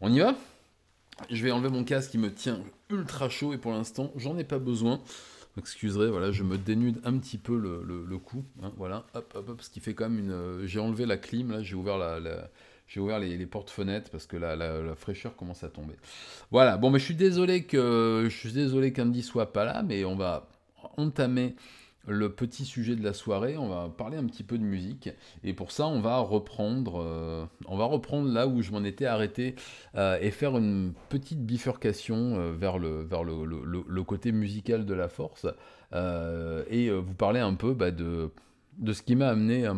On y va? Je vais enlever mon casque qui me tient ultra chaud et pour l'instant, j'en ai pas besoin. Vous excuserez, voilà, je me dénude un petit peu le cou. Hein, voilà, hop, hop, hop, ce qui fait quand même une. J'ai enlevé la clim, là, j'ai ouvert j'ai ouvert les portes-fenêtres parce que la fraîcheur commence à tomber. Voilà, bon, mais je suis désolé qu'Andy soit pas là, mais on va entamer le petit sujet de la soirée. On va parler un petit peu de musique et pour ça, on va reprendre là où je m'en étais arrêté et faire une petite bifurcation vers le côté musical de la force et vous parler un peu de ce qui m'a amené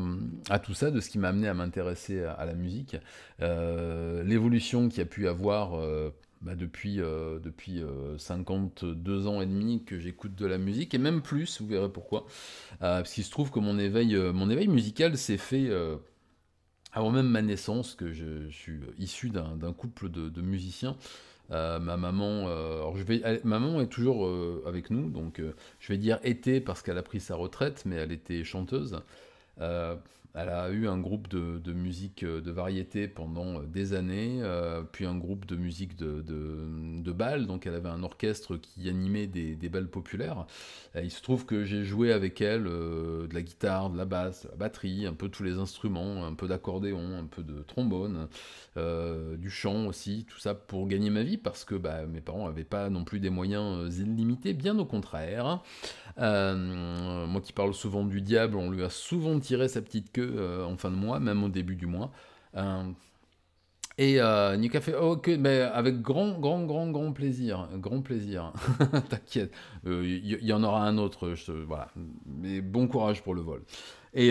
à tout ça, de ce qui m'a amené à m'intéresser à la musique, l'évolution qu'il y a pu avoir depuis 52 ans et demi que j'écoute de la musique, et même plus, vous verrez pourquoi. Parce qu'il se trouve que mon éveil musical s'est fait avant même ma naissance, que je suis issu d'un couple de musiciens. Ma maman, alors ma maman est toujours avec nous, donc je vais dire était parce qu'elle a pris sa retraite, mais elle était chanteuse. Euh, Elle a eu un groupe de musique de variété pendant des années, puis un groupe de musique de bal, donc elle avait un orchestre qui animait des bals populaires. Il se trouve que j'ai joué avec elle de la guitare, de la basse, de la batterie, un peu tous les instruments, un peu d'accordéon, un peu de trombone, du chant aussi, tout ça pour gagner ma vie, parce que mes parents n'avaient pas non plus des moyens illimités, bien au contraire. Moi qui parle souvent du diable, on lui a souvent tiré sa petite queue en fin de mois, même au début du mois. Euh, Nick a fait oh, ok, mais avec grand, grand, grand, grand plaisir. Grand plaisir. T'inquiète, il y en aura un autre. Voilà. Mais bon courage pour le vol. Et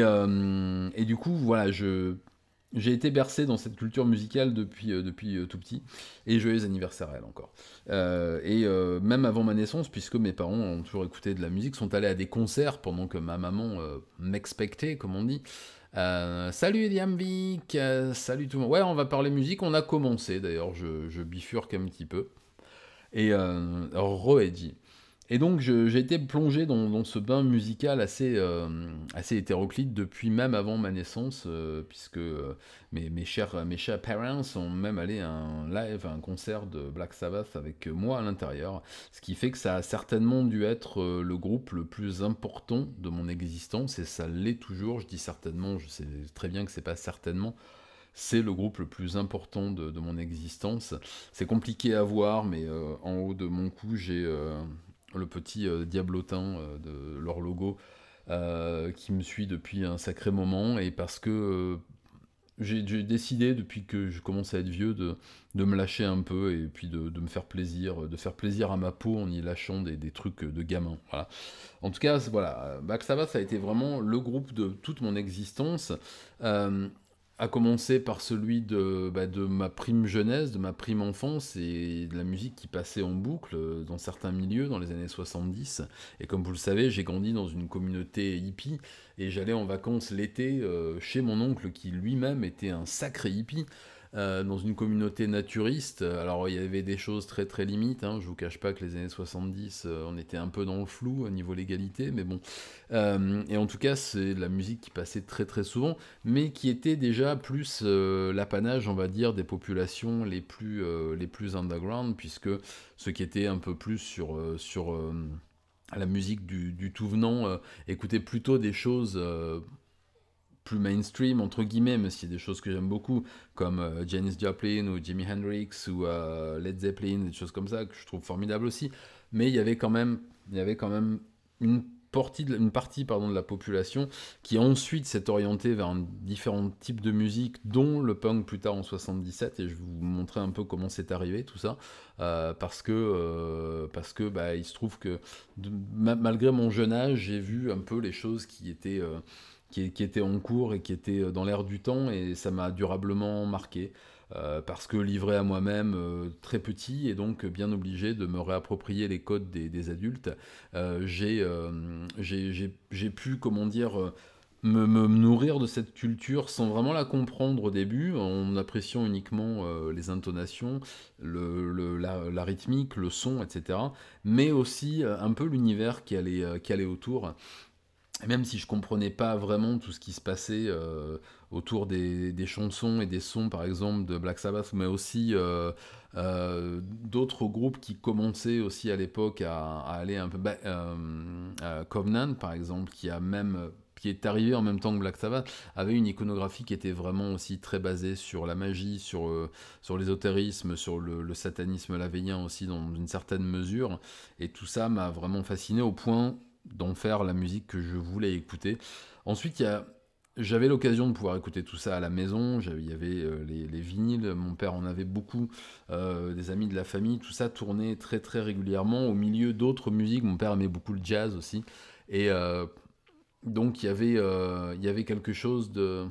du coup, voilà, j'ai été bercé dans cette culture musicale depuis tout petit, et joyeux anniversaire à elle encore. Même avant ma naissance, puisque mes parents ont toujours écouté de la musique, sont allés à des concerts pendant que ma maman m'expectait, comme on dit. Salut Liamvik, salut tout le monde. Ouais, on va parler musique, on a commencé d'ailleurs, je bifurque un petit peu. Re-Eddie. Et donc j'ai été plongé dans ce bain musical assez hétéroclite depuis même avant ma naissance, puisque mes chers parents sont même allés à un live, à un concert de Black Sabbath avec moi à l'intérieur, ce qui fait que ça a certainement dû être le groupe le plus important de mon existence, et ça l'est toujours. Je dis certainement, je sais très bien que c'est pas certainement, c'est le groupe le plus important de mon existence. C'est compliqué à voir, mais en haut de mon cou, j'ai le petit diablotin de leur logo qui me suit depuis un sacré moment, et parce que j'ai décidé, depuis que je commence à être vieux, de me lâcher un peu, et puis de me faire plaisir, de faire plaisir à ma peau en y lâchant des trucs de gamin. Voilà. En tout cas, voilà, Black Sabbath, ça a été vraiment le groupe de toute mon existence. Euh, à commencer par celui de ma prime jeunesse, de ma prime enfance, et de la musique qui passait en boucle dans certains milieux dans les années 70. Et comme vous le savez, j'ai grandi dans une communauté hippie, et j'allais en vacances l'été chez mon oncle qui lui-même était un sacré hippie. Dans une communauté naturiste. Alors il y avait des choses très très limites, hein. Je vous cache pas que les années 70, on était un peu dans le flou au niveau légalité, mais bon. Et en tout cas, c'est de la musique qui passait très très souvent, mais qui était déjà plus l'apanage, on va dire, des populations les plus underground, puisque ceux qui étaient un peu plus sur la musique du tout venant écoutaient plutôt des choses plus mainstream, entre guillemets, mais c'est des choses que j'aime beaucoup, comme Janis Joplin ou Jimi Hendrix ou Led Zeppelin, des choses comme ça que je trouve formidables aussi. Mais il y avait quand même une une partie pardon, de la population qui ensuite s'est orientée vers différents types de musique, dont le punk plus tard en 77, et je vais vous montrer un peu comment c'est arrivé tout ça, parce que il se trouve que malgré mon jeune âge, j'ai vu un peu les choses qui étaient en cours et qui étaient dans l'air du temps, et ça m'a durablement marqué. Parce que livré à moi-même très petit, et donc bien obligé de me réapproprier les codes des adultes, j'ai pu, comment dire, me nourrir de cette culture sans vraiment la comprendre au début, en appréciant uniquement les intonations, la rythmique, le son, etc. Mais aussi un peu l'univers qui allait autour. Et même si je comprenais pas vraiment tout ce qui se passait autour des chansons et des sons, par exemple, de Black Sabbath, mais aussi d'autres groupes qui commençaient aussi à l'époque à aller un peu... Covenant, par exemple, qui est arrivé en même temps que Black Sabbath, avait une iconographie qui était vraiment aussi très basée sur la magie, sur l'ésotérisme, sur le satanisme lavéien aussi dans une certaine mesure. Et tout ça m'a vraiment fasciné au point d'en faire la musique que je voulais écouter. Ensuite, j'avais l'occasion de pouvoir écouter tout ça à la maison. Il y avait les vinyles, mon père en avait beaucoup, des amis de la famille, tout ça tournait très très régulièrement au milieu d'autres musiques. Mon père aimait beaucoup le jazz aussi. Et donc il y avait quelque chose de...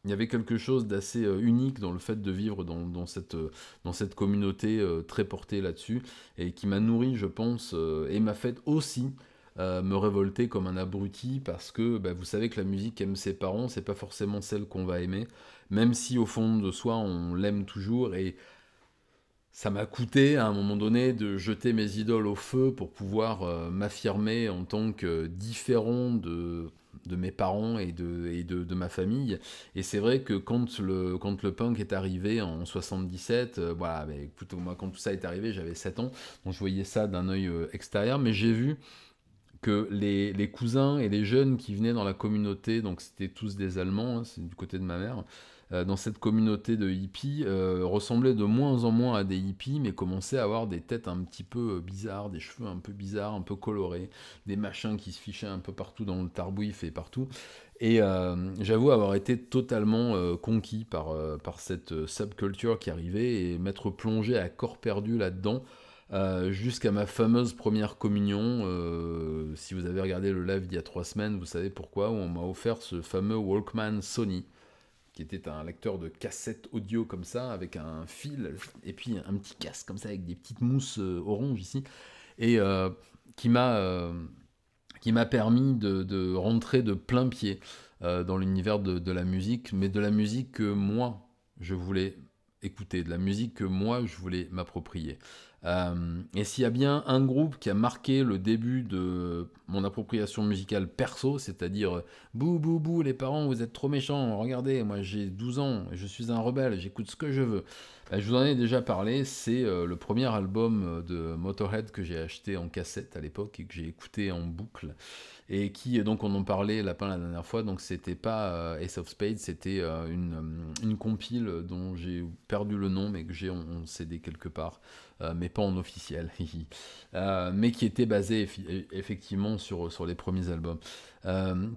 Il y avait quelque chose d'assez unique dans le fait de vivre dans cette communauté très portée là-dessus et qui m'a nourri, je pense, et m'a fait aussi me révolter comme un abruti parce que bah, vous savez que la musique qu'aiment ses parents, c'est pas forcément celle qu'on va aimer, même si au fond de soi on l'aime toujours. Et ça m'a coûté à un moment donné de jeter mes idoles au feu pour pouvoir m'affirmer en tant que différent de mes parents et de ma famille. Et c'est vrai que quand le punk est arrivé en 77, voilà, bah, écoute, moi quand tout ça est arrivé, j'avais 7 ans, donc je voyais ça d'un œil extérieur, mais j'ai vu que les cousins et les jeunes qui venaient dans la communauté, donc c'était tous des Allemands, hein, c'est du côté de ma mère, dans cette communauté de hippies, ressemblaient de moins en moins à des hippies, mais commençaient à avoir des têtes un petit peu bizarres, des cheveux un peu bizarres, un peu colorés, des machins qui se fichaient un peu partout dans le tarbouif et partout. Et j'avoue avoir été totalement conquis par cette subculture qui arrivait et m'être plongé à corps perdu là-dedans jusqu'à ma fameuse première communion. Si vous avez regardé le live d'il y a 3 semaines, vous savez pourquoi, où on m'a offert ce fameux Walkman Sony, qui était un lecteur de cassette audio comme ça, avec un fil, et puis un petit casque comme ça, avec des petites mousses orange ici, et qui m'a euh, qui m'a permis de rentrer de plein pied dans l'univers de la musique, mais de la musique que moi, je voulais écouter, de la musique que moi, je voulais m'approprier. Et s'il y a bien un groupe qui a marqué le début de mon appropriation musicale perso, c'est-à-dire bouh bouh bouh les parents vous êtes trop méchants, regardez moi j'ai 12 ans, je suis un rebelle, j'écoute ce que je veux. Je vous en ai déjà parlé, c'est le premier album de Motorhead que j'ai acheté en cassette à l'époque et que j'ai écouté en boucle et qui, donc on en parlait Lapin la dernière fois, donc c'était pas Ace of Spades, c'était une compile dont j'ai perdu le nom mais que j'ai en CD quelque part, mais pas en officiel, mais qui était basé effectivement sur les premiers albums.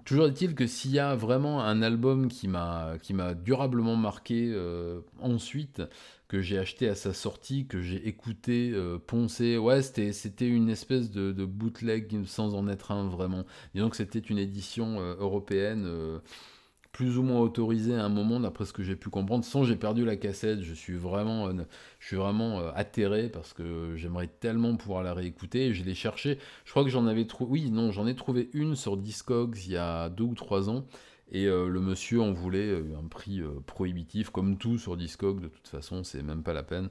Toujours est-il que s'il y a vraiment un album qui m'a durablement marqué ensuite, que j'ai acheté à sa sortie, que j'ai écouté, poncé. Ouais, c'était une espèce de bootleg sans en être un vraiment. Disons que c'était une édition européenne plus ou moins autorisée à un moment, d'après ce que j'ai pu comprendre. Sans j'ai perdu la cassette, je suis vraiment atterré parce que j'aimerais tellement pouvoir la réécouter. Et je l'ai cherché. Je crois que j'en avais trouvé. Oui, non, j'en ai trouvé une sur Discogs il y a 2 ou 3 ans. Et le monsieur en voulait un prix prohibitif, comme tout sur Discog, de toute façon, c'est même pas la peine.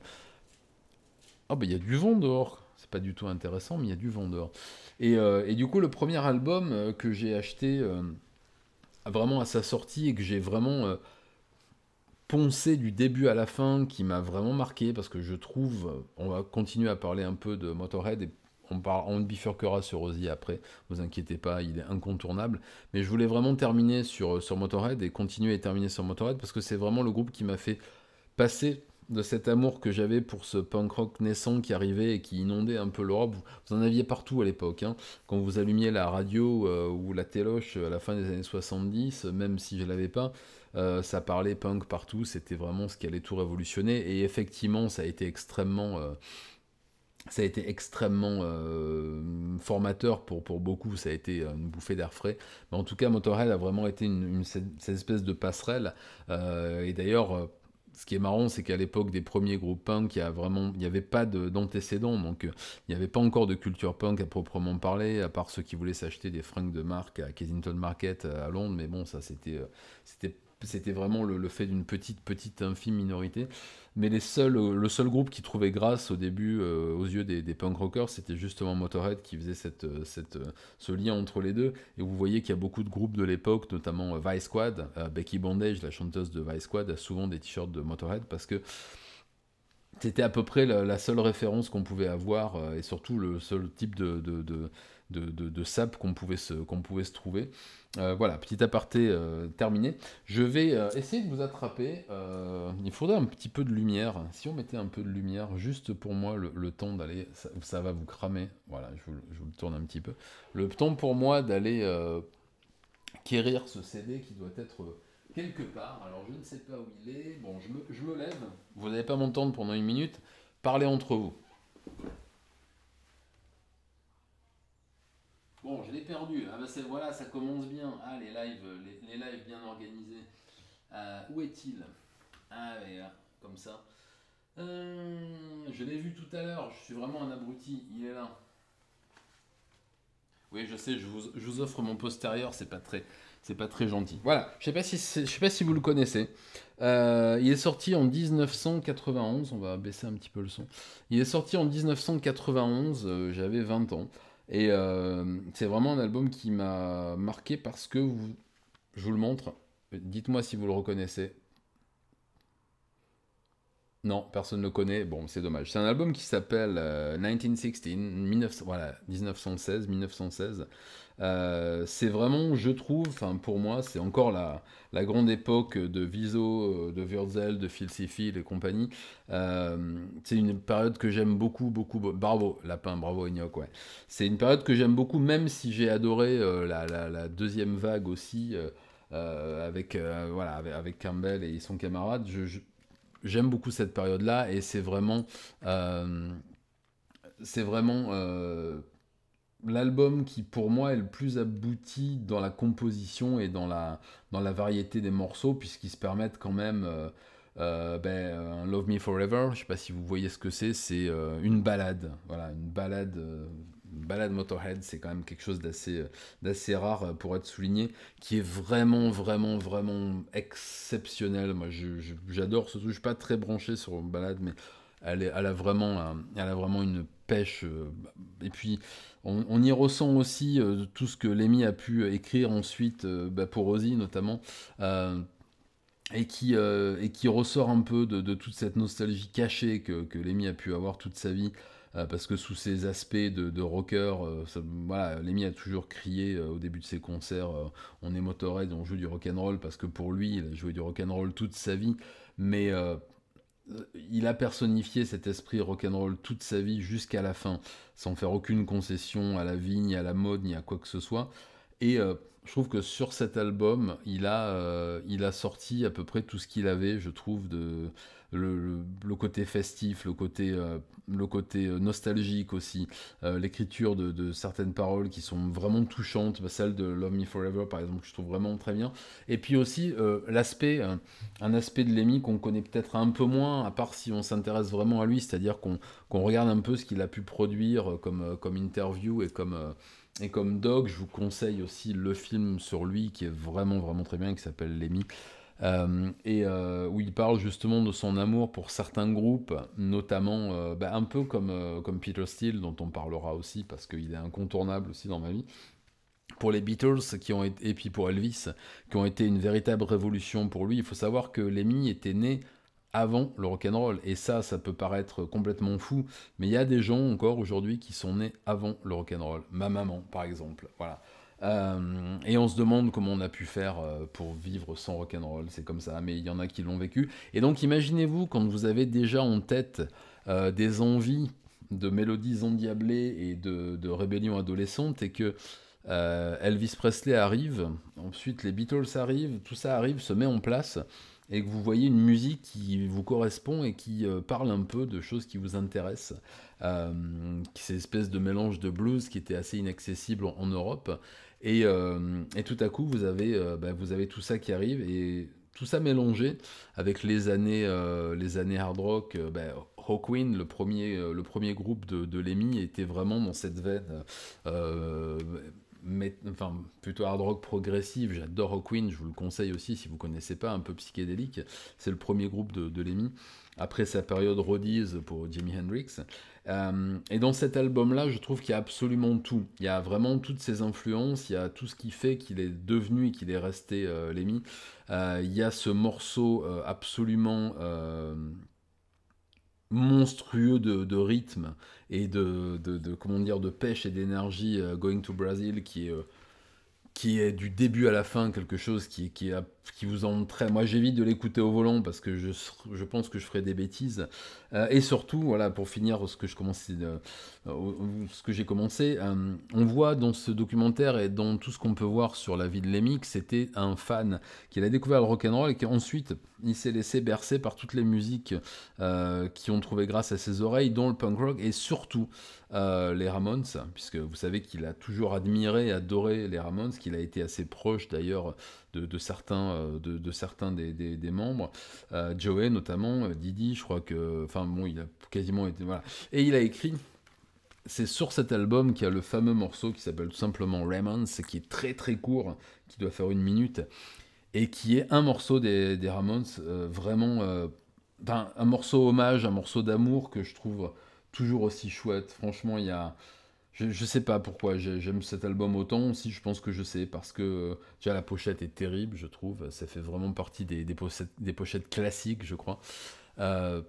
Ah bah il y a du vent dehors, c'est pas du tout intéressant, mais il y a du vent dehors. Et du coup, le premier album que j'ai acheté vraiment à sa sortie et que j'ai vraiment poncé du début à la fin, qui m'a vraiment marqué, parce que je trouve, on va continuer à parler un peu de Motorhead, et on bifurquera sur Ozzy après, vous inquiétez pas, il est incontournable, mais je voulais vraiment terminer sur Motorhead, et continuer et terminer sur Motorhead, parce que c'est vraiment le groupe qui m'a fait passer de cet amour que j'avais pour ce punk rock naissant qui arrivait et qui inondait un peu l'Europe. Vous en aviez partout à l'époque, hein. Quand vous allumiez la radio ou la téloche à la fin des années 70, même si je ne l'avais pas, ça parlait punk partout, c'était vraiment ce qui allait tout révolutionner. Et effectivement, ça a été extrêmement formateur pour beaucoup, ça a été une bouffée d'air frais. Mais en tout cas, Motorhead a vraiment été cette espèce de passerelle. Et d'ailleurs, ce qui est marrant, c'est qu'à l'époque des premiers groupes punk, il n'y avait pas d'antécédents, donc il n'y avait pas encore de culture punk à proprement parler, à part ceux qui voulaient s'acheter des fringues de marque à Kensington Market à Londres, mais bon, ça c'était c'était vraiment le fait d'une petite infime minorité. Mais le seul groupe qui trouvait grâce au début aux yeux des punk rockers, c'était justement Motorhead qui faisait ce lien entre les deux. Et vous voyez qu'il y a beaucoup de groupes de l'époque, notamment Vice Squad. Becky Bondage, la chanteuse de Vice Squad, a souvent des t-shirts de Motorhead parce que c'était à peu près la seule référence qu'on pouvait avoir et surtout le seul type de sap qu'on pouvait se trouver. Voilà, petit aparté terminé. Je vais essayer de vous attraper. Il faudrait un petit peu de lumière. Si on mettait un peu de lumière, juste pour moi, le temps d'aller... Ça va vous cramer. Voilà, je vous le tourne un petit peu. Le temps pour moi d'aller quérir ce CD qui doit être quelque part. Alors je ne sais pas où il est. Bon, je me lève. Vous n'allez pas m'entendre pendant une minute. Parlez entre vous. Bon, je l'ai perdu. Ah bah voilà, ça commence bien. Ah, les lives bien organisés. Où est-il? Ah, ouais, là, comme ça. Je l'ai vu tout à l'heure. Je suis vraiment un abruti. Il est là. Oui, je sais, je vous offre mon postérieur, c'est pas très gentil. Voilà, je sais pas si vous le connaissez. Il est sorti en 1991, on va baisser un petit peu le son. Il est sorti en 1991, j'avais 20 ans. Et c'est vraiment un album qui m'a marqué parce que je vous le montre. Dites-moi si vous le reconnaissez. Non, personne ne le connaît. Bon, c'est dommage. C'est un album qui s'appelle 1916, 19, voilà, 1916, 1916. C'est vraiment, je trouve, enfin pour moi, c'est encore la grande époque de Viso, de Wurzel, de Filthy Phil et compagnie. C'est une période que j'aime beaucoup, beaucoup. Bravo, Lapin, bravo, Enoch, ouais. C'est une période que j'aime beaucoup, même si j'ai adoré la deuxième vague aussi. Avec, voilà, avec Campbell et son camarade, j'aime beaucoup cette période-là et euh, c'est vraiment l'album qui pour moi est le plus abouti dans la composition et dans la variété des morceaux puisqu'ils se permettent quand même un Love Me Forever, je sais pas si vous voyez ce que c'est une balade, voilà, une balade Motorhead, c'est quand même quelque chose d'assez rare pour être souligné, qui est vraiment, vraiment, vraiment exceptionnel. Moi, j'adore ce truc. Je suis pas très branché sur une balade, mais elle a vraiment une pêche. Et puis, on y ressent aussi tout ce que Lemmy a pu écrire ensuite pour Ozzy notamment. Et qui ressort un peu de toute cette nostalgie cachée que Lemmy a pu avoir toute sa vie, parce que sous ses aspects de rocker, voilà, Lemmy a toujours crié au début de ses concerts, on est Motorhead, on joue du rock'n'roll, parce que pour lui, il a joué du rock'n'roll toute sa vie, mais il a personnifié cet esprit rock'n'roll toute sa vie jusqu'à la fin, sans faire aucune concession à la vie, ni à la mode, ni à quoi que ce soit. Et je trouve que sur cet album, il a sorti à peu près tout ce qu'il avait, je trouve, le côté festif, le côté nostalgique aussi, l'écriture de certaines paroles qui sont vraiment touchantes, celle de Love Me Forever par exemple, je trouve vraiment très bien. Et puis aussi un aspect de Lemmy qu'on connaît peut-être un peu moins, à part si on s'intéresse vraiment à lui, c'est-à-dire qu'on regarde un peu ce qu'il a pu produire comme interview et comme Dog, je vous conseille aussi le film sur lui qui est vraiment vraiment très bien, qui s'appelle Lemmy, où il parle justement de son amour pour certains groupes, notamment un peu comme Peter Steele, dont on parlera aussi parce qu'il est incontournable aussi dans ma vie. Pour les Beatles et puis pour Elvis, qui ont été une véritable révolution pour lui. Il faut savoir que Lemmy était né avant le rock'n'roll. Et ça peut paraître complètement fou, mais il y a des gens encore aujourd'hui qui sont nés avant le rock'n'roll. Ma maman, par exemple. Voilà. Et on se demande comment on a pu faire pour vivre sans rock'n'roll. C'est comme ça, mais il y en a qui l'ont vécu. Et donc imaginez-vous quand vous avez déjà en tête des envies de mélodies endiablées et de rébellion adolescente et que Elvis Presley arrive, ensuite les Beatles arrivent, tout ça arrive, se met en place et que vous voyez une musique qui vous correspond et qui parle un peu de choses qui vous intéressent. Euh, c'est une espèce de mélange de blues qui était assez inaccessible en Europe. Et tout à coup, vous avez tout ça qui arrive et tout ça mélangé avec les années hard rock. Hawkwind, le premier groupe de Lemmy, était vraiment dans cette veine. enfin, plutôt hard rock progressif. J'adore Hawkwind, je vous le conseille aussi si vous connaissez pas, un peu psychédélique. C'est le premier groupe de Lemmy, après sa période Roadies pour Jimi Hendrix. Et dans cet album-là, je trouve qu'il y a absolument tout. Il y a vraiment toutes ses influences, il y a tout ce qui fait qu'il est devenu et qu'il est resté Lemmy. Il y a ce morceau absolument monstrueux de rythme et comment dire, de pêche et d'énergie, Going to Brazil, qui est du début à la fin quelque chose qui vous entraîne. Moi, j'évite de l'écouter au volant parce que je pense que je ferai des bêtises. Et surtout, voilà, pour finir ce que j'ai commencé, on voit dans ce documentaire et dans tout ce qu'on peut voir sur la vie de Lemmy que c'était un fan, qu'il a découvert le rock'n'roll et qu'ensuite il s'est laissé bercer par toutes les musiques qui ont trouvé grâce à ses oreilles, dont le punk rock et surtout les Ramones, puisque vous savez qu'il a toujours admiré et adoré les Ramones, qu'il a été assez proche d'ailleurs de certains, des membres, Joey notamment, Didi, je crois que, enfin bon, il a quasiment été, voilà. Et il a écrit, c'est sur cet album qu'il y a le fameux morceau qui s'appelle tout simplement Ramones, qui est très très court, qui doit faire 1 minute, et qui est un morceau des Ramones, vraiment, un morceau hommage, un morceau d'amour que je trouve toujours aussi chouette. Franchement, il y a... Je sais pas pourquoi j'aime cet album autant, si je pense que je sais, parce que déjà la pochette est terrible, je trouve, ça fait vraiment partie des pochettes classiques, je crois. Euh,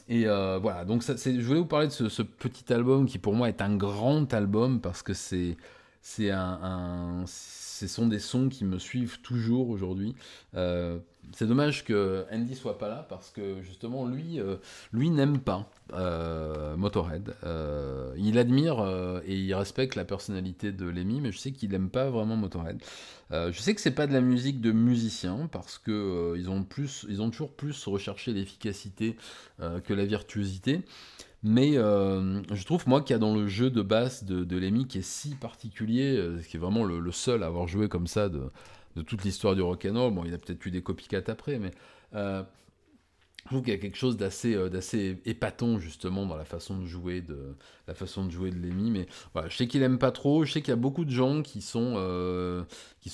voilà, donc je voulais vous parler de ce petit album qui pour moi est un grand album, parce que ce sont des sons qui me suivent toujours aujourd'hui. C'est dommage que Andy soit pas là parce que justement lui n'aime pas Motorhead. Il admire et il respecte la personnalité de Lemmy, mais je sais qu'il n'aime pas vraiment Motorhead. Je sais que c'est pas de la musique de musiciens parce que ils ont toujours plus recherché l'efficacité que la virtuosité. Mais je trouve, moi, qu'il y a dans le jeu de basse de Lemmy qui est si particulier, qui est vraiment le seul à avoir joué comme ça de toute l'histoire du rock'n'roll. Bon, il a peut-être eu des copycats après, mais euh, je trouve qu'il y a quelque chose d'assez épatant, justement, dans la façon de jouer de Lemmy. Mais voilà, je sais qu'il aime pas trop. Je sais qu'il y a beaucoup de gens qui sont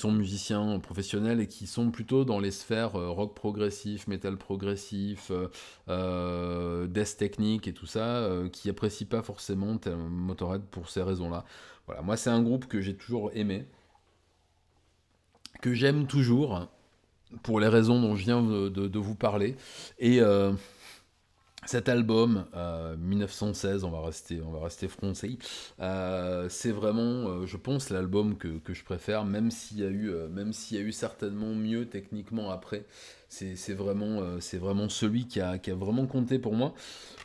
musiciens professionnels et qui sont plutôt dans les sphères rock progressif, metal progressif, death technique et tout ça, qui apprécient pas forcément Motorhead pour ces raisons-là. Voilà, moi, c'est un groupe que j'ai toujours aimé, que j'aime toujours, pour les raisons dont je viens de vous parler. Et cet album, 1916, on va rester français, c'est vraiment, je pense, l'album que je préfère, même s'il y a eu certainement mieux techniquement après. C'est vraiment celui qui a vraiment compté pour moi.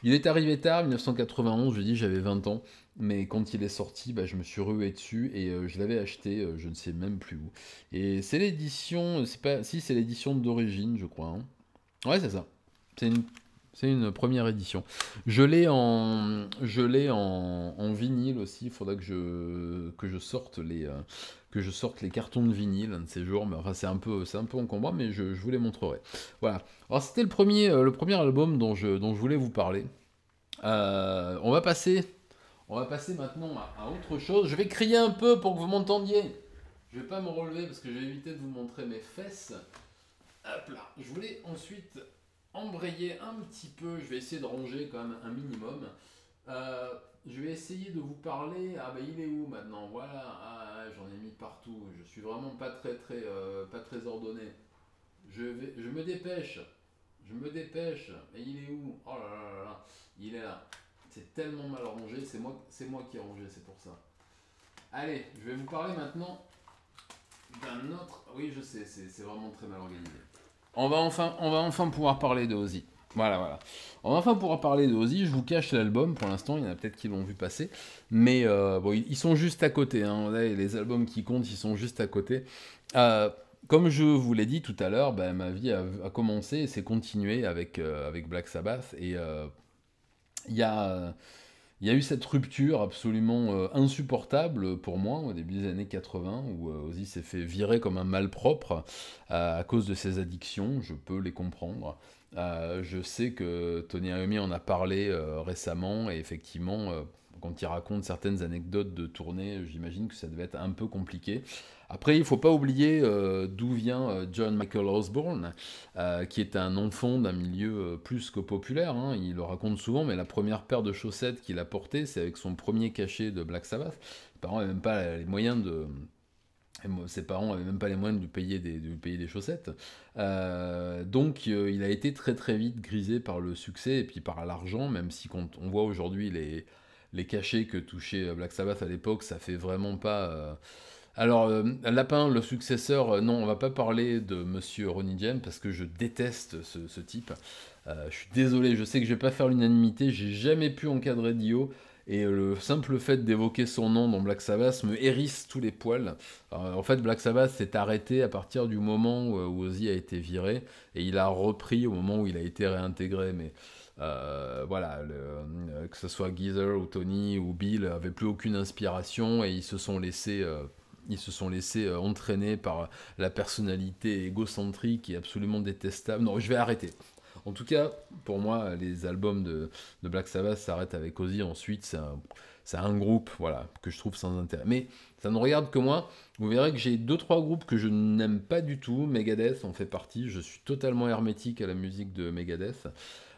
Il est arrivé tard, 1991, je dis j'avais 20 ans, mais quand il est sorti, bah, je me suis rué dessus et je l'avais acheté, je ne sais même plus où. Et c'est l'édition, c'est pas, si c'est l'édition d'origine, je crois, hein. Ouais, c'est ça. C'est une, c'est une première édition. Je l'ai en vinyle aussi. Il faudra que je sorte les cartons de vinyle un de ces jours. Mais enfin, c'est un peu encombrant, mais je vous les montrerai. Voilà. Alors, c'était le premier album dont je voulais vous parler. On va passer maintenant à autre chose. Je vais crier un peu pour que vous m'entendiez. Je vais pas me relever parce que je vais éviter de vous montrer mes fesses. Hop là. Je voulais ensuite embrayer un petit peu. Je vais essayer de ranger quand même un minimum. Je vais essayer de vous parler. Ah bah il est où maintenant? Voilà. Ah, j'en ai mis partout. Je suis vraiment pas très ordonné. Je me dépêche. Je me dépêche. Mais il est où? Oh là là là là. Il est là. C'est tellement mal rangé. C'est moi qui ai rangé. C'est pour ça. Allez, je vais vous parler maintenant d'un autre. Oui, je sais. C'est vraiment très mal organisé. On va enfin pouvoir parler de Ozzy. Voilà, voilà. On va enfin pouvoir parler de Ozzy. Je vous cache l'album pour l'instant. Il y en a peut-être qui l'ont vu passer. Mais bon, ils sont juste à côté, hein. Là, les albums qui comptent, ils sont juste à côté. Euh, Comme je vous l'ai dit tout à l'heure, ben, ma vie a commencé et s'est continuée avec Black Sabbath. Et il y a, il y a eu cette rupture absolument insupportable pour moi au début des années 80 où Ozzy s'est fait virer comme un malpropre à cause de ses addictions. Je peux les comprendre. Je sais que Tony Iommi en a parlé récemment et effectivement, quand il raconte certaines anecdotes de tournée, j'imagine que ça devait être un peu compliqué. Après, il ne faut pas oublier d'où vient John Michael Osborne, qui est un enfant d'un milieu plus que populaire, hein. Il le raconte souvent, mais la première paire de chaussettes qu'il a portée, c'est avec son premier cachet de Black Sabbath. Ses parents n'avaient même pas les moyens de... Ses parents n'avaient même pas les moyens de lui payer des chaussettes. Donc il a été très très vite grisé par le succès et puis par l'argent, même si quand on voit aujourd'hui les cachets que touchait Black Sabbath à l'époque, ça fait vraiment pas... Alors, Lapin, le successeur, non, on va pas parler de Monsieur Ronnie James parce que je déteste ce type. Je suis désolé, je sais que je vais pas faire l'unanimité, j'ai jamais pu encadrer Dio, et le simple fait d'évoquer son nom dans Black Sabbath me hérisse tous les poils. En fait, Black Sabbath s'est arrêté à partir du moment où Ozzy a été viré, et il a repris au moment où il a été réintégré, mais... voilà, que ce soit Geezer ou Tony ou Bill, n'avaient plus aucune inspiration et ils se sont laissés entraîner par la personnalité égocentrique et absolument détestable. Non, je vais arrêter. En tout cas, pour moi, les albums de Black Sabbath s'arrêtent avec Ozzy. Ensuite, c'est un groupe, voilà, que je trouve sans intérêt. Mais ça ne regarde que moi. Vous verrez que j'ai 2-3 groupes que je n'aime pas du tout. Megadeth en fait partie. Je suis totalement hermétique à la musique de Megadeth.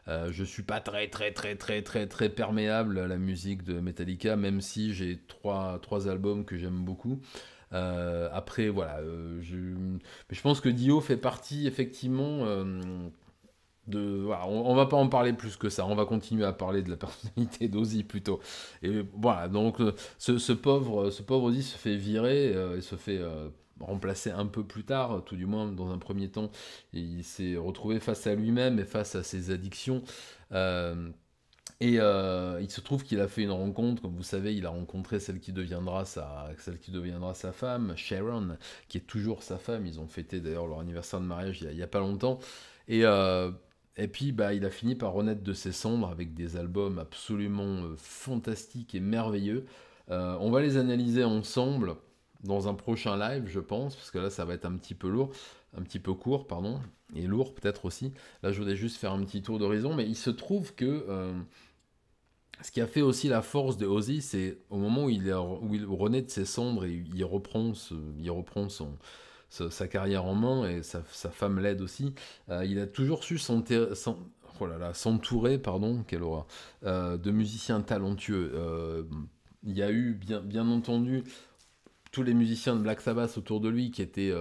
Je suis pas très perméable à la musique de Metallica, même si j'ai trois albums que j'aime beaucoup. Après, voilà, mais je pense que Dio fait partie effectivement voilà, on va pas en parler plus que ça, on va continuer à parler de la personnalité d'Ozzy plutôt. Et voilà, donc ce pauvre Ozzy se fait virer et se fait remplacer un peu plus tard, tout du moins dans un premier temps. Et il s'est retrouvé face à lui-même et face à ses addictions. Euh, il se trouve qu'il a fait une rencontre, comme vous savez, il a rencontré celle qui deviendra sa femme, Sharon, qui est toujours sa femme. Ils ont fêté d'ailleurs leur anniversaire de mariage il y a pas longtemps. Et, euh, et puis, bah, il a fini par renaître de ses cendres avec des albums absolument fantastiques et merveilleux. On va les analyser ensemble dans un prochain live, je pense, parce que là, ça va être un petit peu lourd, un petit peu court, pardon, et lourd peut-être aussi. Là, je voulais juste faire un petit tour d'horizon, mais il se trouve que ce qui a fait aussi la force de Ozzy, c'est au moment où il renaît de ses cendres et il reprend sa carrière en main et sa femme l'aide aussi, il a toujours su oh là là, s'entourer, pardon, quelle horreur, de musiciens talentueux. Il y a eu, bien entendu, tous les musiciens de Black Sabbath autour de lui qui étaient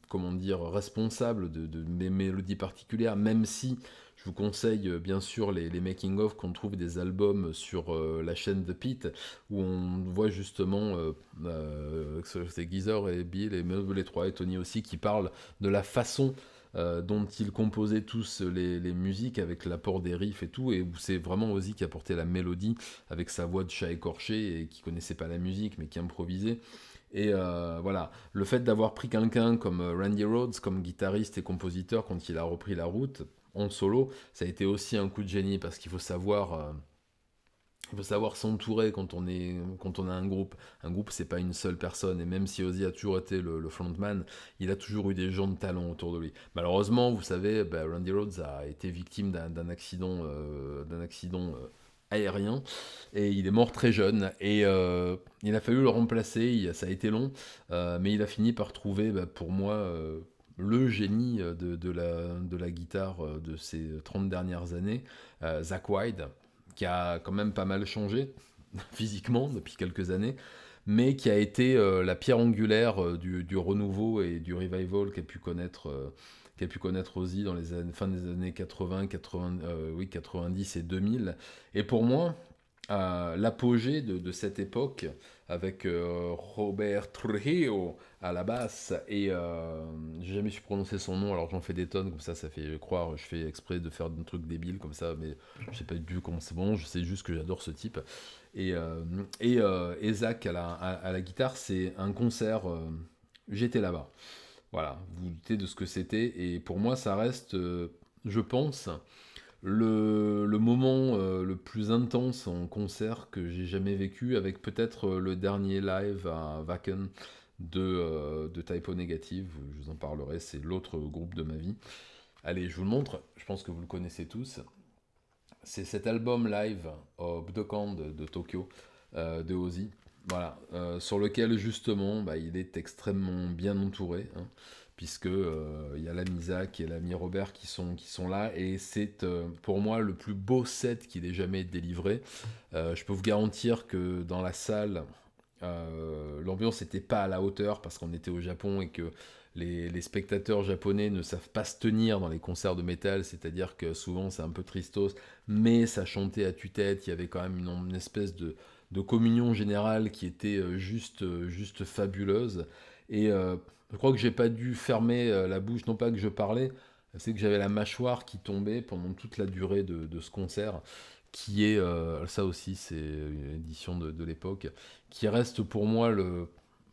comment dire, responsables de mes mélodies particulières, même si je vous conseille bien sûr les making-of qu'on trouve des albums sur la chaîne The Pit, où on voit justement c'est Geezer et Bill, et même les trois, et Tony aussi, qui parlent de la façon dont ils composaient tous les musiques avec l'apport des riffs et tout, et où c'est vraiment Ozzy qui apportait la mélodie avec sa voix de chat écorché et qui connaissait pas la musique mais qui improvisait. Et voilà, le fait d'avoir pris quelqu'un comme Randy Rhoads comme guitariste et compositeur quand il a repris la route en solo, ça a été aussi un coup de génie parce qu'il faut savoir il faut savoir s'entourer quand on a un groupe. Un groupe, c'est pas une seule personne. Et même si Ozzy a toujours été le frontman, il a toujours eu des gens de talent autour de lui. Malheureusement, vous savez, bah, Randy Rhoads a été victime d'un accident, aérien. Et il est mort très jeune. Et il a fallu le remplacer. Ça a été long. Mais il a fini par trouver, bah, pour moi, le génie de la guitare de ces 30 dernières années, Zakk Wylde, qui a quand même pas mal changé physiquement depuis quelques années, mais qui a été la pierre angulaire du renouveau et du revival qu'a pu connaître Ozzy dans les fin des années 90 et 2000. Et pour moi, l'apogée de cette époque, avec Robert Trujillo à la basse, et j'ai jamais su prononcer son nom, alors j'en fais des tonnes, comme ça fait croire, je fais exprès de faire des trucs débiles comme ça, mais je sais pas du tout comment c'est bon, je sais juste que j'adore ce type. Et Zach à la guitare, c'est un concert, j'étais là-bas. Voilà, vous vous doutez de ce que c'était, et pour moi ça reste, je pense, le moment le plus intense en concert que j'ai jamais vécu, avec peut-être le dernier live à Wacken de Type O Negative, je vous en parlerai, c'est l'autre groupe de ma vie. Allez, je vous le montre, je pense que vous le connaissez tous. c'est cet album live au Budokan de Tokyo de Ozzy, voilà, sur lequel justement bah, il est extrêmement bien entouré, hein, puisque il y a l'ami Zach et l'ami Robert qui sont là, et c'est pour moi le plus beau set qu'il ait jamais délivré. Je peux vous garantir que dans la salle, l'ambiance n'était pas à la hauteur parce qu'on était au Japon et que les spectateurs japonais ne savent pas se tenir dans les concerts de métal, c'est-à-dire que souvent c'est un peu tristos, mais ça chantait à tue-tête, il y avait quand même une espèce de communion générale qui était juste fabuleuse. Et je crois que j'ai pas dû fermer la bouche, non pas que je parlais, c'est que j'avais la mâchoire qui tombait pendant toute la durée de ce concert, qui est, ça aussi c'est une édition de l'époque, qui reste pour moi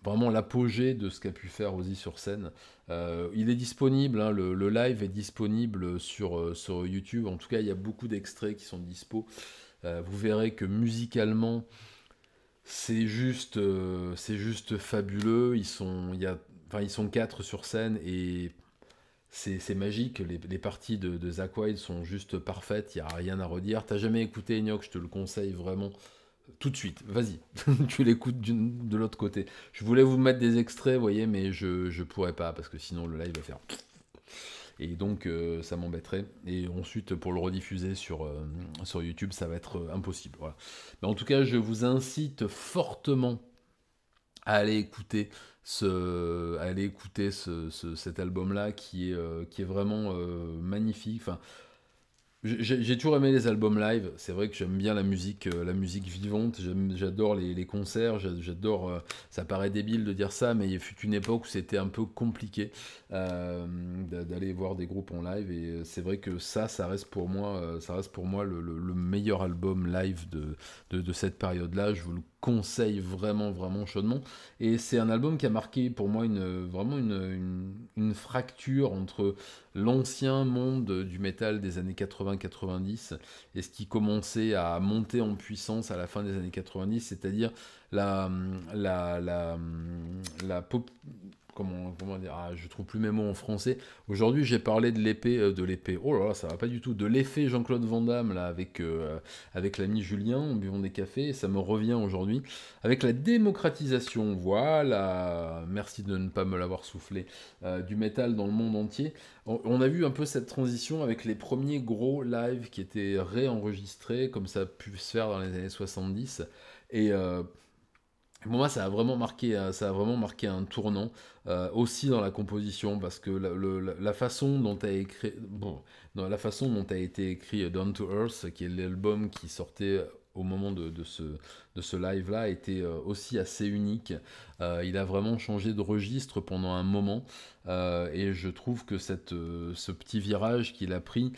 vraiment l'apogée de ce qu'a pu faire Ozzy sur scène. Il est disponible, hein, le live est disponible sur YouTube, en tout cas il y a beaucoup d'extraits qui sont dispo. Vous verrez que musicalement, c'est juste fabuleux. Enfin, ils sont quatre sur scène et c'est magique. Les parties de Zakk Wylde sont juste parfaites. Il n'y a rien à redire. T'as jamais écouté Enoch, je te le conseille vraiment tout de suite. Vas-y, tu l'écoutes de l'autre côté. Je voulais vous mettre des extraits, vous voyez, mais je pourrais pas parce que sinon le live va faire. Et donc ça m'embêterait. Et ensuite pour le rediffuser sur YouTube, ça va être impossible. Voilà. Mais en tout cas, je vous incite fortement à aller écouter cet album-là qui est vraiment magnifique. Enfin, j'ai toujours aimé les albums live. C'est vrai que j'aime bien la musique vivante. J'adore les concerts. J'adore. Ça paraît débile de dire ça, mais il fut une époque où c'était un peu compliqué d'aller voir des groupes en live. Et c'est vrai que ça reste pour moi, le meilleur album live de cette période-là. Je vous le conseille vraiment, vraiment chaudement. Et c'est un album qui a marqué pour moi vraiment une fracture entre l'ancien monde du métal des années 80-90 et ce qui commençait à monter en puissance à la fin des années 90, c'est-à-dire la, la, la, la pop... Comment dire, je trouve plus mes mots en français. Aujourd'hui, j'ai parlé de l'épée. Oh là là, ça va pas du tout. De l'effet Jean-Claude Van Damme là avec l'ami Julien en buvant des cafés. Et ça me revient aujourd'hui avec la démocratisation. Voilà. Merci de ne pas me l'avoir soufflé du métal dans le monde entier. On a vu un peu cette transition avec les premiers gros lives qui étaient réenregistrés, comme ça a pu se faire dans les années 70. Et pour moi, ça a vraiment marqué un tournant aussi dans la composition parce que la façon dont a écrit, bon, dans la façon dont a été écrit Down to Earth, qui est l'album qui sortait au moment de ce live-là, était aussi assez unique. Il a vraiment changé de registre pendant un moment et je trouve que ce petit virage qu'il a pris,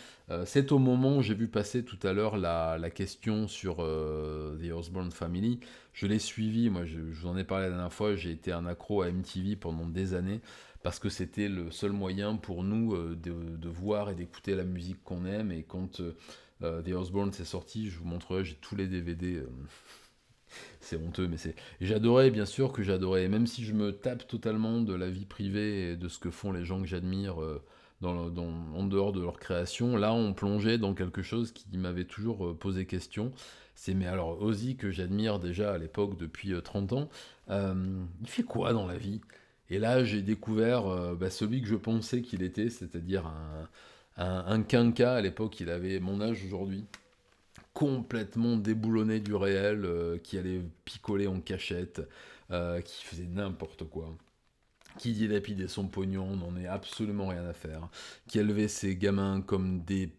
c'est au moment où j'ai vu passer tout à l'heure la question sur The Osbourne Family. Je l'ai suivi, moi je vous en ai parlé la dernière fois, j'ai été un accro à MTV pendant des années parce que c'était le seul moyen pour nous de voir et d'écouter la musique qu'on aime. Et quand The Osbourne s'est sorti, je vous montrerai, j'ai tous les DVD. C'est honteux, mais c'est. Et j'adorais, bien sûr que j'adorais, même si je me tape totalement de la vie privée et de ce que font les gens que j'admire en dehors de leur création. Là, on plongeait dans quelque chose qui m'avait toujours posé question. C'est, mais alors, Ozzy, que j'admire déjà à l'époque depuis 30 ans, il fait quoi dans la vie? Et là, j'ai découvert celui que je pensais qu'il était, c'est-à-dire un quinca. À l'époque, il avait mon âge aujourd'hui, complètement déboulonné du réel, qui allait picoler en cachette, qui faisait n'importe quoi, qui dilapidait son pognon, n'en est absolument rien à faire, qui élevait ses gamins comme des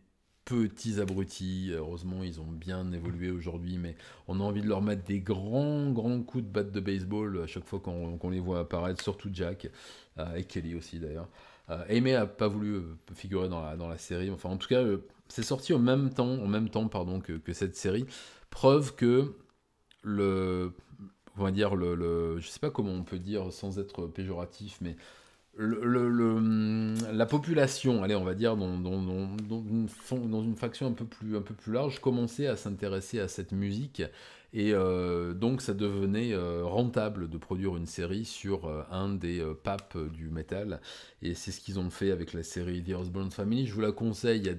petits abrutis. Heureusement, ils ont bien évolué aujourd'hui, mais on a envie de leur mettre des grands coups de batte de baseball à chaque fois qu'on les voit apparaître, surtout Jack, et Kelly aussi d'ailleurs. Amy a pas voulu figurer dans la série. Enfin, en tout cas, c'est sorti en même temps pardon, que cette série. Preuve que on va dire je sais pas comment on peut dire sans être péjoratif, mais la population, allez, on va dire, dans une faction un peu plus large, commençait à s'intéresser à cette musique, et donc ça devenait rentable de produire une série sur un des papes du métal, et c'est ce qu'ils ont fait avec la série The Osbourne Family. Je vous la conseille,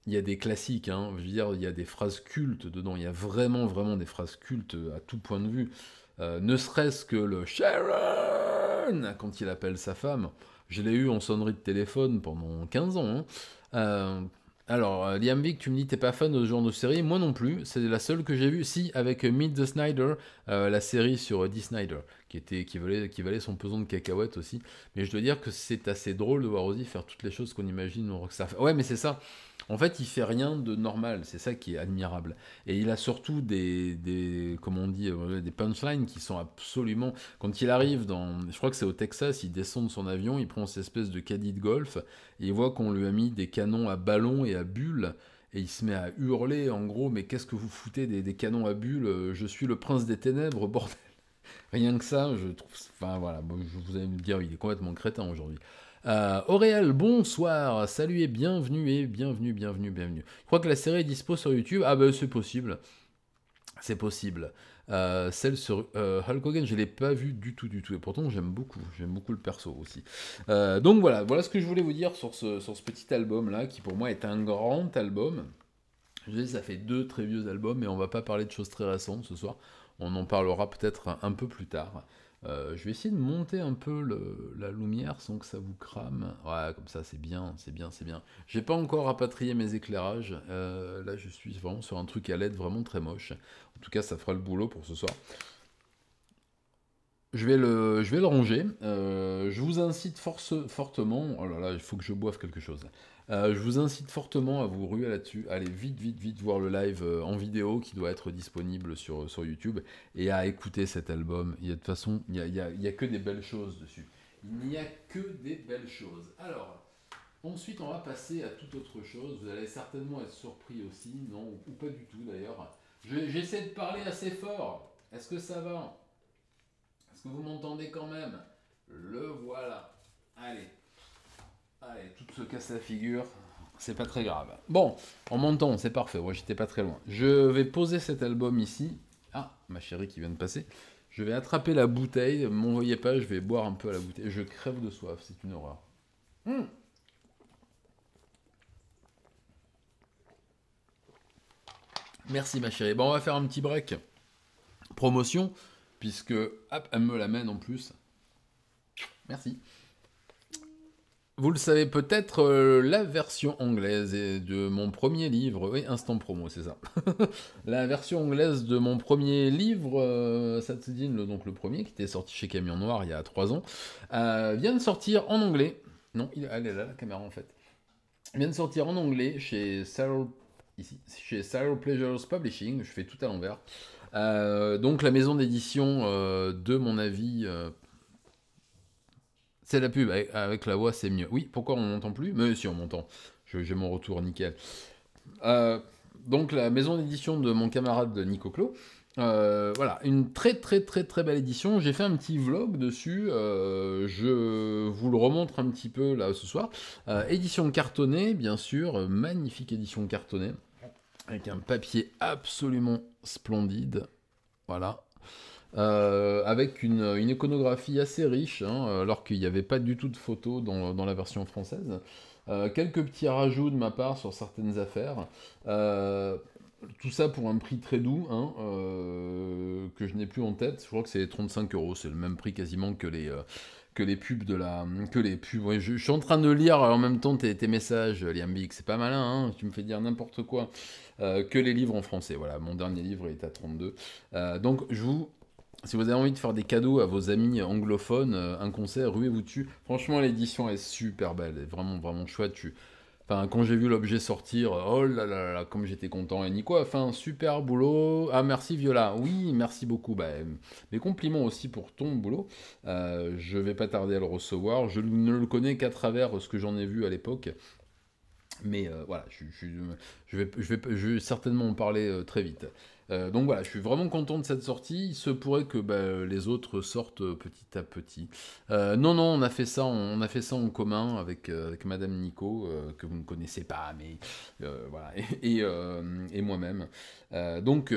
il y a des classiques, hein, je veux dire, il y a des phrases cultes dedans, il y a vraiment, vraiment des phrases cultes à tout point de vue. Ne serait-ce que le Sharon, quand il appelle sa femme, je l'ai eu en sonnerie de téléphone pendant 15 ans. Hein. Alors, Liam Vick, tu me dis t'es pas fan de ce genre de série, moi non plus, c'est la seule que j'ai vue, si, avec Meet the Snyder, la série sur Dee Snyder, qui valait son pesant de cacahuètes aussi, mais je dois dire que c'est assez drôle de voir Ozzy faire toutes les choses qu'on imagine au Rockstar. Ouais, mais c'est ça, en fait, il fait rien de normal, c'est ça qui est admirable. Et il a surtout comment on dit, des punchlines qui sont absolument... Quand il arrive je crois que c'est au Texas, il descend de son avion, il prend cette espèce de caddie de golf, et il voit qu'on lui a mis des canons à ballon et à bulles, et il se met à hurler, en gros, mais qu'est-ce que vous foutez des canons à bulles? Je suis le prince des ténèbres, bordel. Rien que ça, je trouve... Enfin, voilà, bon, vous allez me dire, il est complètement crétin aujourd'hui. Auréal, bonsoir, salut et bienvenue, bienvenue. Je crois que la série est dispo sur YouTube. Ah bah c'est possible, c'est possible. Celle sur Hulk Hogan, je l'ai pas vue du tout, et pourtant j'aime beaucoup le perso aussi. Donc voilà ce que je voulais vous dire sur ce petit album là, qui pour moi est un grand album. Je dis, ça fait 2 très vieux albums, mais on va pas parler de choses très récentes ce soir. On en parlera peut-être un peu plus tard. Je vais essayer de monter un peu la lumière sans que ça vous crame. Ouais, comme ça, c'est bien. J'ai pas encore rapatrié mes éclairages. Là, je suis vraiment sur un truc à LED vraiment très moche. En tout cas, ça fera le boulot pour ce soir. Je vais le ranger. Je vous incite fortement. Oh là là, il faut que je boive quelque chose. Je vous incite fortement à vous ruer là-dessus. Allez vite voir le live en vidéo qui doit être disponible sur YouTube et à écouter cet album. De toute façon, il y a que des belles choses dessus. Il n'y a que des belles choses. Alors, ensuite, on va passer à toute autre chose. Vous allez certainement être surpris aussi, non, ou pas du tout d'ailleurs. J'essaie de parler assez fort. Est-ce que ça va? Est-ce que vous m'entendez quand même? Le voilà. Allez, tout se casse la figure. C'est pas très grave. Bon, on m'entend, c'est parfait. Ouais, j'étais pas très loin. Je vais poser cet album ici. Ah, ma chérie qui vient de passer. Je vais attraper la bouteille. M'envoyez pas, je vais boire un peu à la bouteille. Je crève de soif, c'est une horreur. Merci ma chérie. Bon, on va faire un petit break. Promotion, puisque, hop, elle me l'amène en plus. Merci. Vous le savez peut-être, la version anglaise de mon premier livre, oui, instant promo, c'est ça. La version anglaise de mon premier livre, Satsudin, donc le premier, qui était sorti chez Camion Noir il y a 3 ans, vient de sortir en anglais. Non, elle est là, la caméra en fait. Vient de sortir en anglais chez Cyril Pleasures Publishing, je fais tout à l'envers. Donc la maison d'édition, de mon avis... c'est la pub, avec la voix c'est mieux. Oui, pourquoi on m'entend plus? Mais si, on m'entend. J'ai mon retour nickel. Donc la maison d'édition de mon camarade Nico Clos. Voilà, une très belle édition. J'ai fait un petit vlog dessus. Je vous le remontre un petit peu là ce soir. Édition cartonnée, bien sûr. Magnifique édition cartonnée. Avec un papier absolument splendide. Voilà. Avec une iconographie assez riche, hein, alors qu'il n'y avait pas du tout de photos dans la version française. Quelques petits rajouts de ma part sur certaines affaires. Tout ça pour un prix très doux, hein, que je n'ai plus en tête. Je crois que c'est 35 euros. C'est le même prix quasiment que les pubs que les pubs. Ouais, je suis en train de lire en même temps tes messages, Liam Big. C'est pas malin, hein, tu me fais dire n'importe quoi. Que les livres en français. Voilà, mon dernier livre est à 32. Donc si vous avez envie de faire des cadeaux à vos amis anglophones, un concert, ruez-vous dessus. Franchement, l'édition est super belle, elle est vraiment chouette. Enfin, quand j'ai vu l'objet sortir, oh là là là, comme j'étais content. Et Nico a fait un super boulot. Ah, merci Viola. Oui, merci beaucoup. Bah, mes compliments aussi pour ton boulot. Je vais pas tarder à le recevoir. Je ne le connais qu'à travers ce que j'en ai vu à l'époque. Mais voilà, je vais certainement en parler très vite. Donc voilà, je suis vraiment content de cette sortie. Il se pourrait que les autres sortent petit à petit. Non, on a fait ça en commun avec Madame Nico, que vous ne connaissez pas, mais voilà, et moi-même. Donc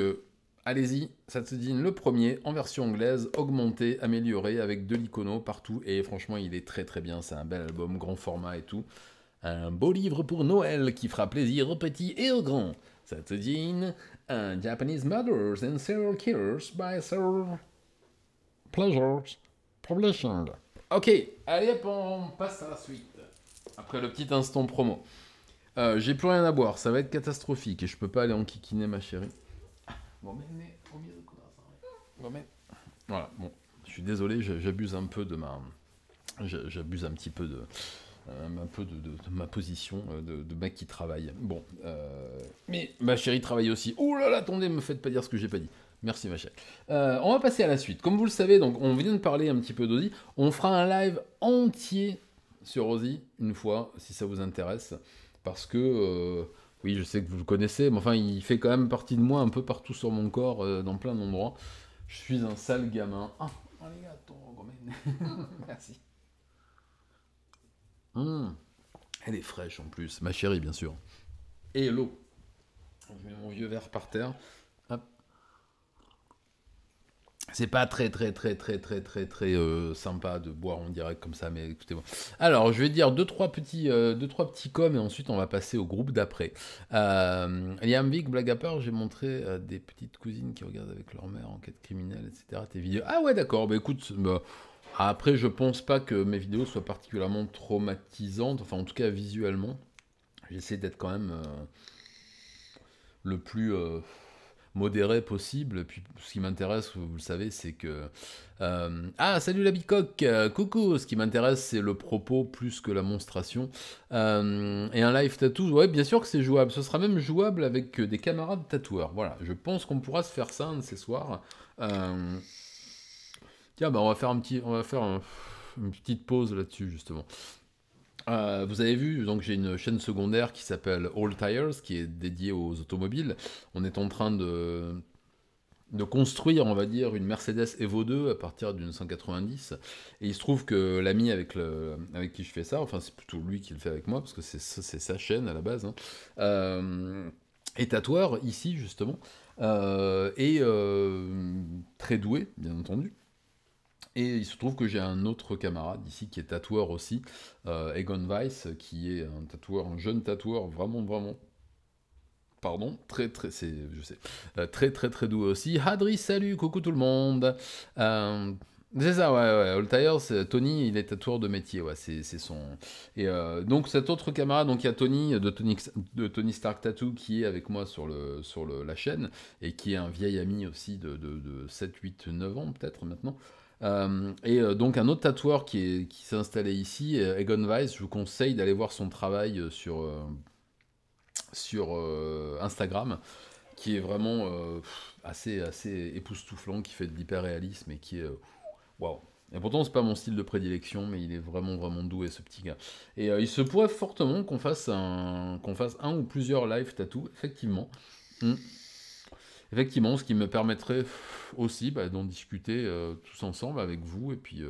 allez-y, Satsudin le premier, en version anglaise, augmenté, amélioré, avec de l'icono partout, et franchement il est très bien, c'est un bel album, grand format et tout. Un beau livre pour Noël qui fera plaisir aux petits et aux grands. Satsujin, un Japanese Murders and Serial Killers by Sir Pleasures Publishing. Ok, allez hop, on passe à la suite. Après le petit instant promo. J'ai plus rien à boire, ça va être catastrophique et je peux pas aller en kikiner ma chérie. Bon, mais au milieu de quoi ça. Bon, mais... Voilà, bon, je suis désolé, j'abuse un peu de ma... J'abuse un petit peu de ma position de mec qui travaille. Bon, mais ma chérie travaille aussi. Ouh là là, attendez, me faites pas dire ce que j'ai pas dit. Merci ma chérie. On va passer à la suite. Comme vous le savez, donc on vient de parler un petit peu d'Ozzy. On fera un live entier sur Ozzy une fois, si ça vous intéresse. Parce que, oui, je sais que vous le connaissez, mais enfin, il fait quand même partie de moi un peu partout sur mon corps, dans plein d'endroits. Je suis un sale gamin. Ah, les gars, merci. Elle est fraîche en plus, ma chérie bien sûr. Et l'eau. Je mets mon vieux verre par terre. Hop. C'est pas très sympa de boire en direct comme ça, mais écoutez-moi. Alors, je vais dire deux trois petits coms et ensuite on va passer au groupe d'après. Liam Vick, blague à part, j'ai montré des petites cousines qui regardent avec leur mère enquête criminelle, etc. Tes vidéos. Ah ouais, d'accord. Bah écoute, après, je pense pas que mes vidéos soient particulièrement traumatisantes, enfin en tout cas visuellement. J'essaie d'être quand même le plus modéré possible. Et puis ce qui m'intéresse, vous le savez, c'est que... Ah, salut la bicoque, coucou. Ce qui m'intéresse, c'est le propos plus que la monstration. Et un live tattoo, ouais, bien sûr que c'est jouable. Ce sera même jouable avec des camarades tatoueurs. Voilà, je pense qu'on pourra se faire ça un de ces soirs. Tiens, bah on va faire une petite pause là-dessus, justement. Vous avez vu, donc j'ai une chaîne secondaire qui s'appelle All Tires, qui est dédiée aux automobiles. On est en train de construire, on va dire, une Mercedes Evo 2 à partir d'une 190. Et il se trouve que l'ami avec qui je fais ça, enfin c'est plutôt lui qui le fait avec moi, parce que c'est sa chaîne à la base, hein, est tatoueur ici, justement, et très doué, bien entendu. Et il se trouve que j'ai un autre camarade ici qui est tatoueur aussi, Egon Weiss, qui est un jeune tatoueur vraiment, pardon, je sais, très doué aussi. Hadri, salut, coucou tout le monde. C'est ça, ouais, Altair, Tony, il est tatoueur de métier, ouais, c'est son... Et donc cet autre camarade, donc il y a Tony, de Tony Stark Tattoo, qui est avec moi sur la chaîne, et qui est un vieil ami aussi de 7, 8, 9 ans peut-être maintenant. Donc un autre tatoueur qui s'est installé ici, Egon Weiss, je vous conseille d'aller voir son travail sur Instagram, qui est vraiment assez époustouflant, qui fait de l'hyperréalisme et qui est waouh. Et pourtant c'est pas mon style de prédilection, mais il est vraiment doué ce petit gars. Et il se pourrait fortement qu'on fasse un ou plusieurs live tattoo, effectivement. Effectivement, ce qui me permettrait aussi d'en discuter tous ensemble avec vous et puis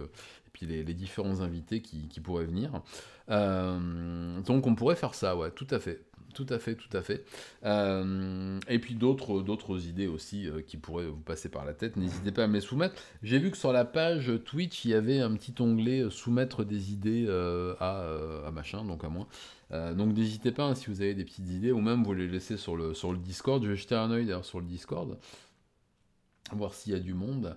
les différents invités qui pourraient venir. Donc on pourrait faire ça, ouais, tout à fait. Et puis d'autres idées aussi qui pourraient vous passer par la tête. N'hésitez pas à me les soumettre. J'ai vu que sur la page Twitch, il y avait un petit onglet soumettre des idées à machin, donc à moi. Donc n'hésitez pas, hein, si vous avez des petites idées, ou même vous les laissez sur le Discord. Je vais jeter un œil d'ailleurs sur le Discord, voir s'il y a du monde.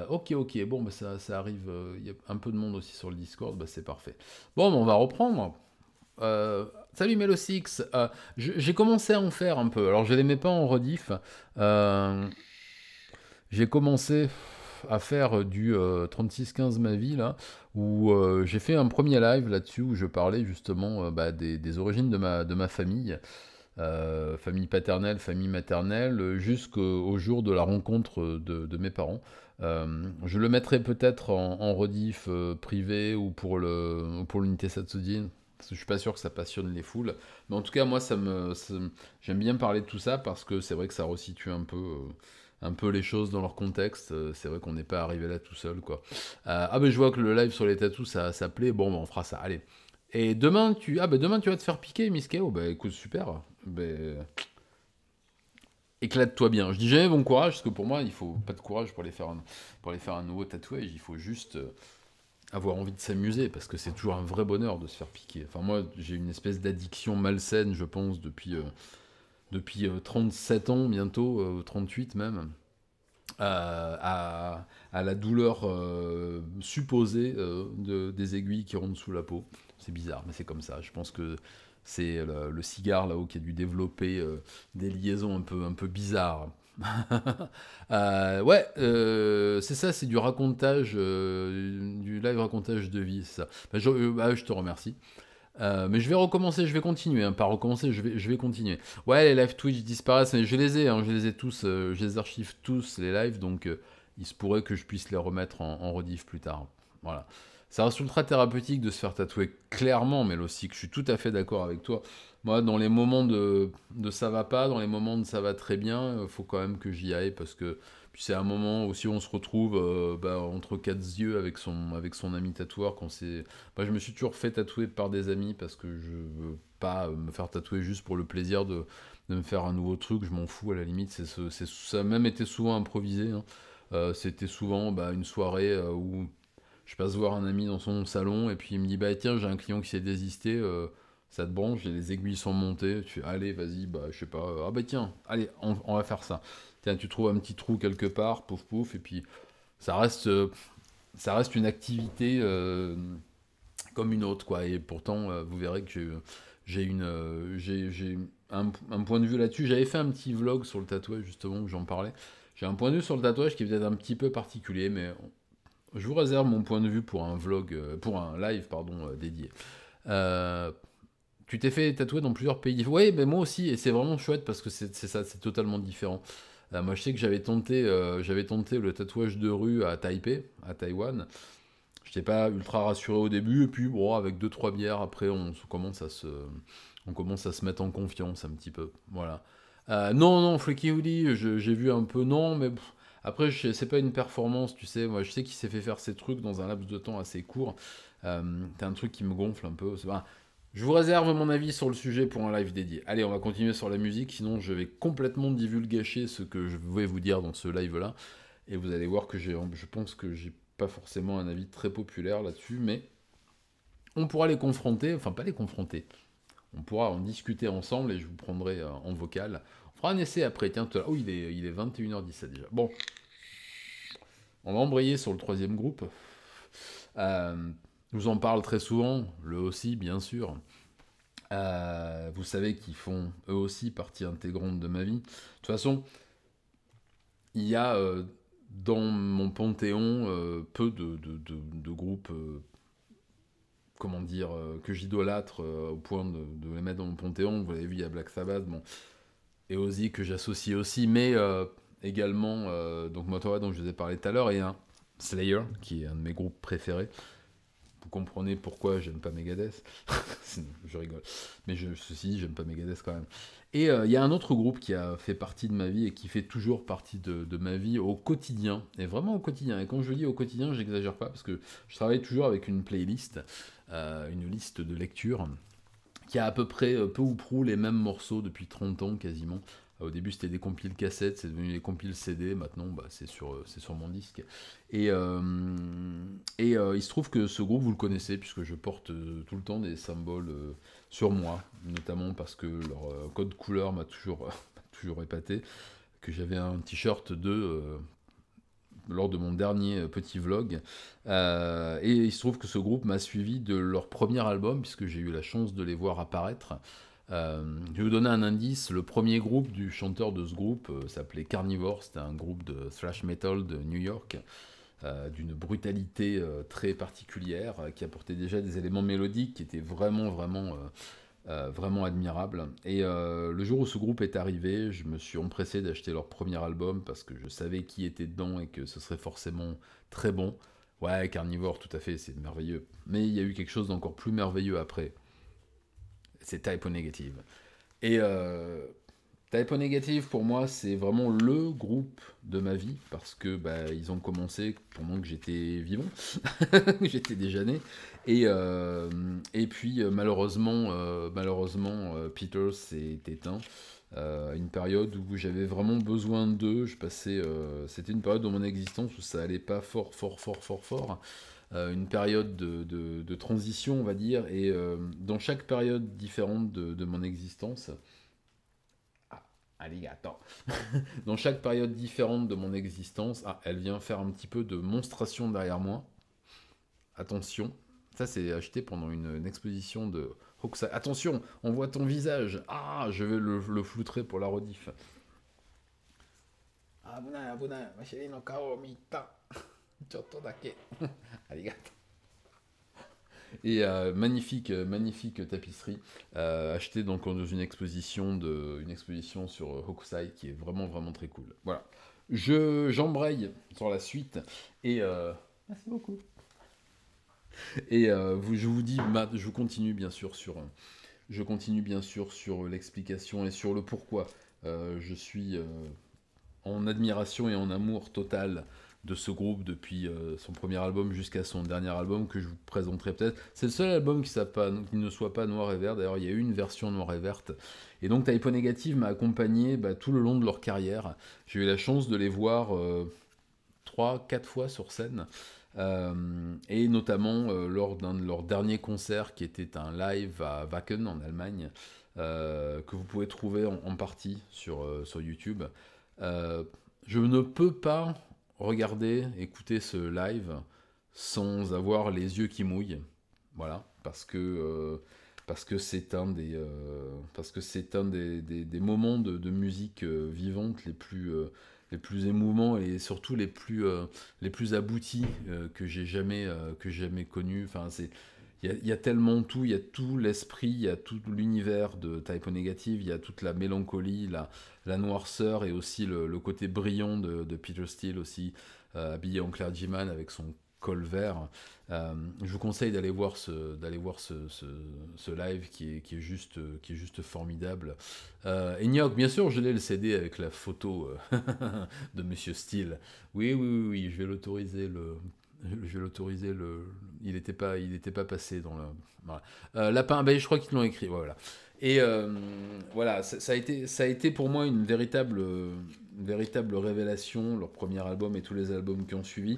Ok, bon, bah, ça arrive, il y a un peu de monde aussi sur le Discord, bah, c'est parfait. Bon, bah, on va reprendre. Salut Melosix, j'ai commencé à en faire un peu, alors je les mets pas en rediff, j'ai commencé à faire du 3615 ma vie là, où j'ai fait un premier live là-dessus où je parlais justement des origines de ma famille, famille paternelle, famille maternelle, jusqu'au jour de la rencontre de mes parents. Je le mettrai peut-être en rediff privé ou pour l'unité Satsujin, parce que je suis pas sûr que ça passionne les foules. Mais en tout cas, moi, j'aime bien parler de tout ça parce que c'est vrai que ça resitue un peu les choses dans leur contexte. C'est vrai qu'on n'est pas arrivé là tout seul, quoi. Ben je vois que le live sur les tatous, ça plaît. Bon, ben, on fera ça. Allez. Et demain, tu vas te faire piquer, Miskeo. Bah écoute, super. Éclate-toi bien. Je dis jamais bon courage, parce que pour moi, il faut pas de courage pour aller faire un nouveau tatouage. Il faut juste avoir envie de s'amuser, parce que c'est toujours un vrai bonheur de se faire piquer. Enfin, moi, j'ai une espèce d'addiction malsaine, je pense, depuis 37 ans, bientôt, 38 même, à la douleur supposée des aiguilles qui rentrent sous la peau. C'est bizarre, mais c'est comme ça. Je pense que c'est le cigare là-haut qui a dû développer des liaisons un peu bizarres. Ouais, c'est ça, c'est du racontage, du live racontage de vie, c'est ça. Bah, je te remercie. Mais je vais recommencer, je vais continuer, hein, pas recommencer, je vais continuer. Ouais, les live Twitch disparaissent, mais je les ai, hein, je les ai tous, je les archive tous, les lives, donc il se pourrait que je puisse les remettre en rediff plus tard. Voilà. Ça reste ultra thérapeutique de se faire tatouer, clairement, mais aussi que je suis tout à fait d'accord avec toi. Moi, dans les moments de ça va pas, dans les moments de ça va très bien, il faut quand même que j'y aille, parce que puis c'est un moment aussi où on se retrouve entre quatre yeux avec son ami tatoueur. Moi, je me suis toujours fait tatouer par des amis parce que je veux pas me faire tatouer juste pour le plaisir de me faire un nouveau truc. Je m'en fous à la limite. Ça a même été souvent improvisé, hein. C'était souvent une soirée où je passe voir un ami dans son salon et puis il me dit bah tiens j'ai un client qui s'est désisté. Ça te branche et les aiguilles sont montées. Tu fais allez vas-y je sais pas. Ah bah tiens allez on va faire ça. Tiens, tu trouves un petit trou quelque part, pouf pouf, et puis ça reste, euh, ça reste une activité comme une autre, quoi. Et pourtant, vous verrez que j'ai un point de vue là-dessus. J'avais fait un petit vlog sur le tatouage, justement, où j'en parlais. J'ai un point de vue sur le tatouage qui est peut-être un petit peu particulier, mais je vous réserve mon point de vue pour un vlog, pour un live, pardon, dédié. Euh, Tu t'es fait tatouer dans plusieurs pays. Oui, mais moi aussi, et c'est vraiment chouette parce que c'est ça, c'est totalement différent. Moi, je sais que j'avais tenté le tatouage de rue à Taipei, à Taïwan. Je n'étais pas ultra rassuré au début, et puis bon, avec deux trois bières, après, on commence à se mettre en confiance un petit peu. Voilà. Non, non, Freaky Willy, j'ai vu un peu, non, mais après, c'est pas une performance, tu sais. Moi, je sais qu'il s'est fait faire ces trucs dans un laps de temps assez court. C'est un truc qui me gonfle un peu. Je vous réserve mon avis sur le sujet pour un live dédié. Allez, on va continuer sur la musique, sinon je vais complètement divulgacher ce que je vais vous dire dans ce live-là. Et vous allez voir que je pense que j'ai pas forcément un avis très populaire là-dessus, mais on pourra les confronter, enfin pas les confronter, on pourra en discuter ensemble et je vous prendrai en vocal. On fera un essai après, tiens, oh il est 21h17 déjà. Bon, on va embrayer sur le troisième groupe. Je vous en parle très souvent, le aussi bien sûr. Vous savez qu'ils font eux aussi partie intégrante de ma vie. De toute façon, il y a dans mon panthéon peu de groupes, comment dire, que j'idolâtre au point de les mettre dans mon panthéon. Vous l'avez vu, il y a Black Sabbath, bon, et Ozzy que j'associe aussi, mais également donc Motorhead dont je vous ai parlé tout à l'heure, et un Slayer qui est un de mes groupes préférés. Vous comprenez pourquoi j'aime pas Megadeth. Je rigole. Mais ceci dit, j'aime pas Megadeth quand même. Et il y a un autre groupe qui a fait partie de ma vie et qui fait toujours partie de ma vie au quotidien. Et vraiment au quotidien. Et quand je dis au quotidien, j'exagère pas parce que je travaille toujours avec une playlist, une liste de lecture qui a à peu près peu ou prou les mêmes morceaux depuis 30 ans quasiment. Au début c'était des compiles cassettes, c'est devenu des compiles CD, maintenant c'est sur mon disque. Et il se trouve que ce groupe vous le connaissez puisque je porte tout le temps des symboles sur moi, notamment parce que leur code couleur m'a toujours épaté, que j'avais un t-shirt lors de mon dernier petit vlog. Et il se trouve que ce groupe m'a suivi de leur premier album, puisque j'ai eu la chance de les voir apparaître. Je vais vous donner un indice, le premier groupe du chanteur de ce groupe s'appelait Carnivore, c'était un groupe de thrash metal de New York, d'une brutalité très particulière, qui apportait déjà des éléments mélodiques qui étaient vraiment, vraiment vraiment admirable. Et le jour où ce groupe est arrivé, je me suis empressé d'acheter leur premier album parce que je savais qui était dedans et que ce serait forcément très bon. Ouais, Carnivore, tout à fait, c'est merveilleux. Mais il y a eu quelque chose d'encore plus merveilleux après. C'est Type O Negative. Et Type O Negative, pour moi, c'est vraiment le groupe de ma vie parce que ils ont commencé pendant que j'étais vivant, j'étais déjà né. Et puis malheureusement, Peter s'est éteint à une période où j'avais vraiment besoin d'eux. C'était une période de mon existence où ça allait pas fort, fort, fort, fort, fort. une période de transition, on va dire, et dans chaque période différente de mon existence, ah, alligator. Dans chaque période différente de mon existence, ah, elle vient faire un petit peu de monstration derrière moi. Attention, ça c'est acheté pendant une exposition de Hokusai. Attention, on voit ton visage. Ah, je vais le floutrer pour la rediff. Abunai, abunai, washiri no kao o mita. Chotto dake. Arigato. Et magnifique tapisserie, achetée donc dans une exposition sur Hokusai qui est vraiment très cool. Voilà. J'embraye sur la suite et merci beaucoup. Et je vous dis, je continue bien sûr sur l'explication et sur le pourquoi je suis en admiration et en amour total de ce groupe depuis son premier album jusqu'à son dernier album que je vous présenterai peut-être. C'est le seul album qui ne soit pas noir et vert. D'ailleurs, il y a eu une version noire et verte. Et donc, Type O Negative m'a accompagné tout le long de leur carrière. J'ai eu la chance de les voir 3-4 fois sur scène. Et notamment lors d'un de leurs derniers concerts qui était un live à Wacken en Allemagne, que vous pouvez trouver en partie sur YouTube. Je ne peux pas écouter ce live sans avoir les yeux qui mouillent. Voilà, parce que c'est un des moments de musique vivante les plus émouvants et surtout les plus aboutis que j'ai jamais connus. Enfin, il y a tellement tout, il y a tout l'esprit, il y a tout l'univers de Type O Negative, il y a toute la mélancolie, la noirceur et aussi le côté brillant de Peter Steele aussi, habillé en clergyman avec son col vert. Je vous conseille d'aller voir ce live qui est juste formidable. Enoch, bien sûr, je l'ai le CD avec la photo de Monsieur Steele. Oui, je vais l'autoriser il n'était pas passé dans le. Voilà. Lapin, je crois qu'ils l'ont écrit. Voilà. Et voilà, ça a été pour moi une véritable révélation, leur premier album et tous les albums qui ont suivi,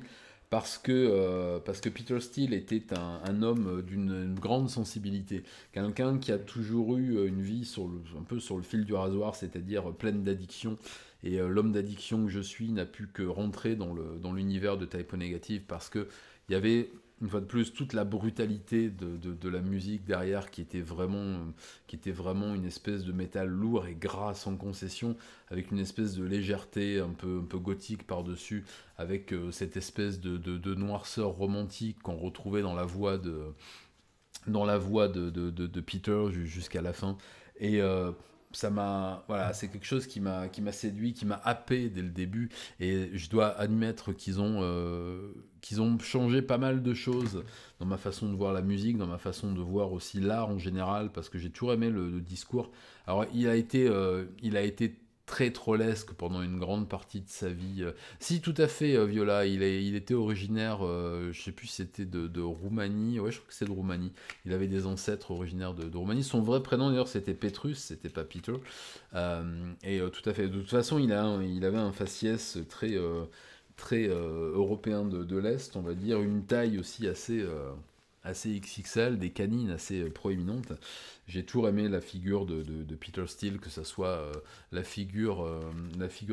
parce que Peter Steele était un homme d'une grande sensibilité, quelqu'un qui a toujours eu une vie un peu sur le fil du rasoir, c'est-à-dire pleine d'addictions. Et l'homme d'addiction que je suis n'a pu que rentrer dans l'univers de Type O Negative parce que il y avait une fois de plus toute la brutalité de la musique derrière qui était vraiment une espèce de métal lourd et gras sans concession, avec une espèce de légèreté un peu gothique par-dessus, avec cette espèce de noirceur romantique qu'on retrouvait dans la voix de Peter jusqu'à la fin. Et c'est quelque chose qui m'a séduit, qui m'a happé dès le début, et je dois admettre qu'ils ont changé pas mal de choses dans ma façon de voir la musique, dans ma façon de voir aussi l'art en général, parce que j'ai toujours aimé le discours. Alors il a été très trollesque pendant une grande partie de sa vie. Si, tout à fait, Viola, il était originaire, je sais plus si c'était de Roumanie, ouais, je crois que c'est de Roumanie. Il avait des ancêtres originaires de Roumanie. Son vrai prénom, d'ailleurs, c'était Petrus, c'était pas Peter. Tout à fait. De toute façon, il avait un faciès très européen de l'Est, on va dire, une taille aussi assez XXL, des canines assez proéminentes. J'ai toujours aimé la figure de Peter Steele, que ce soit la figure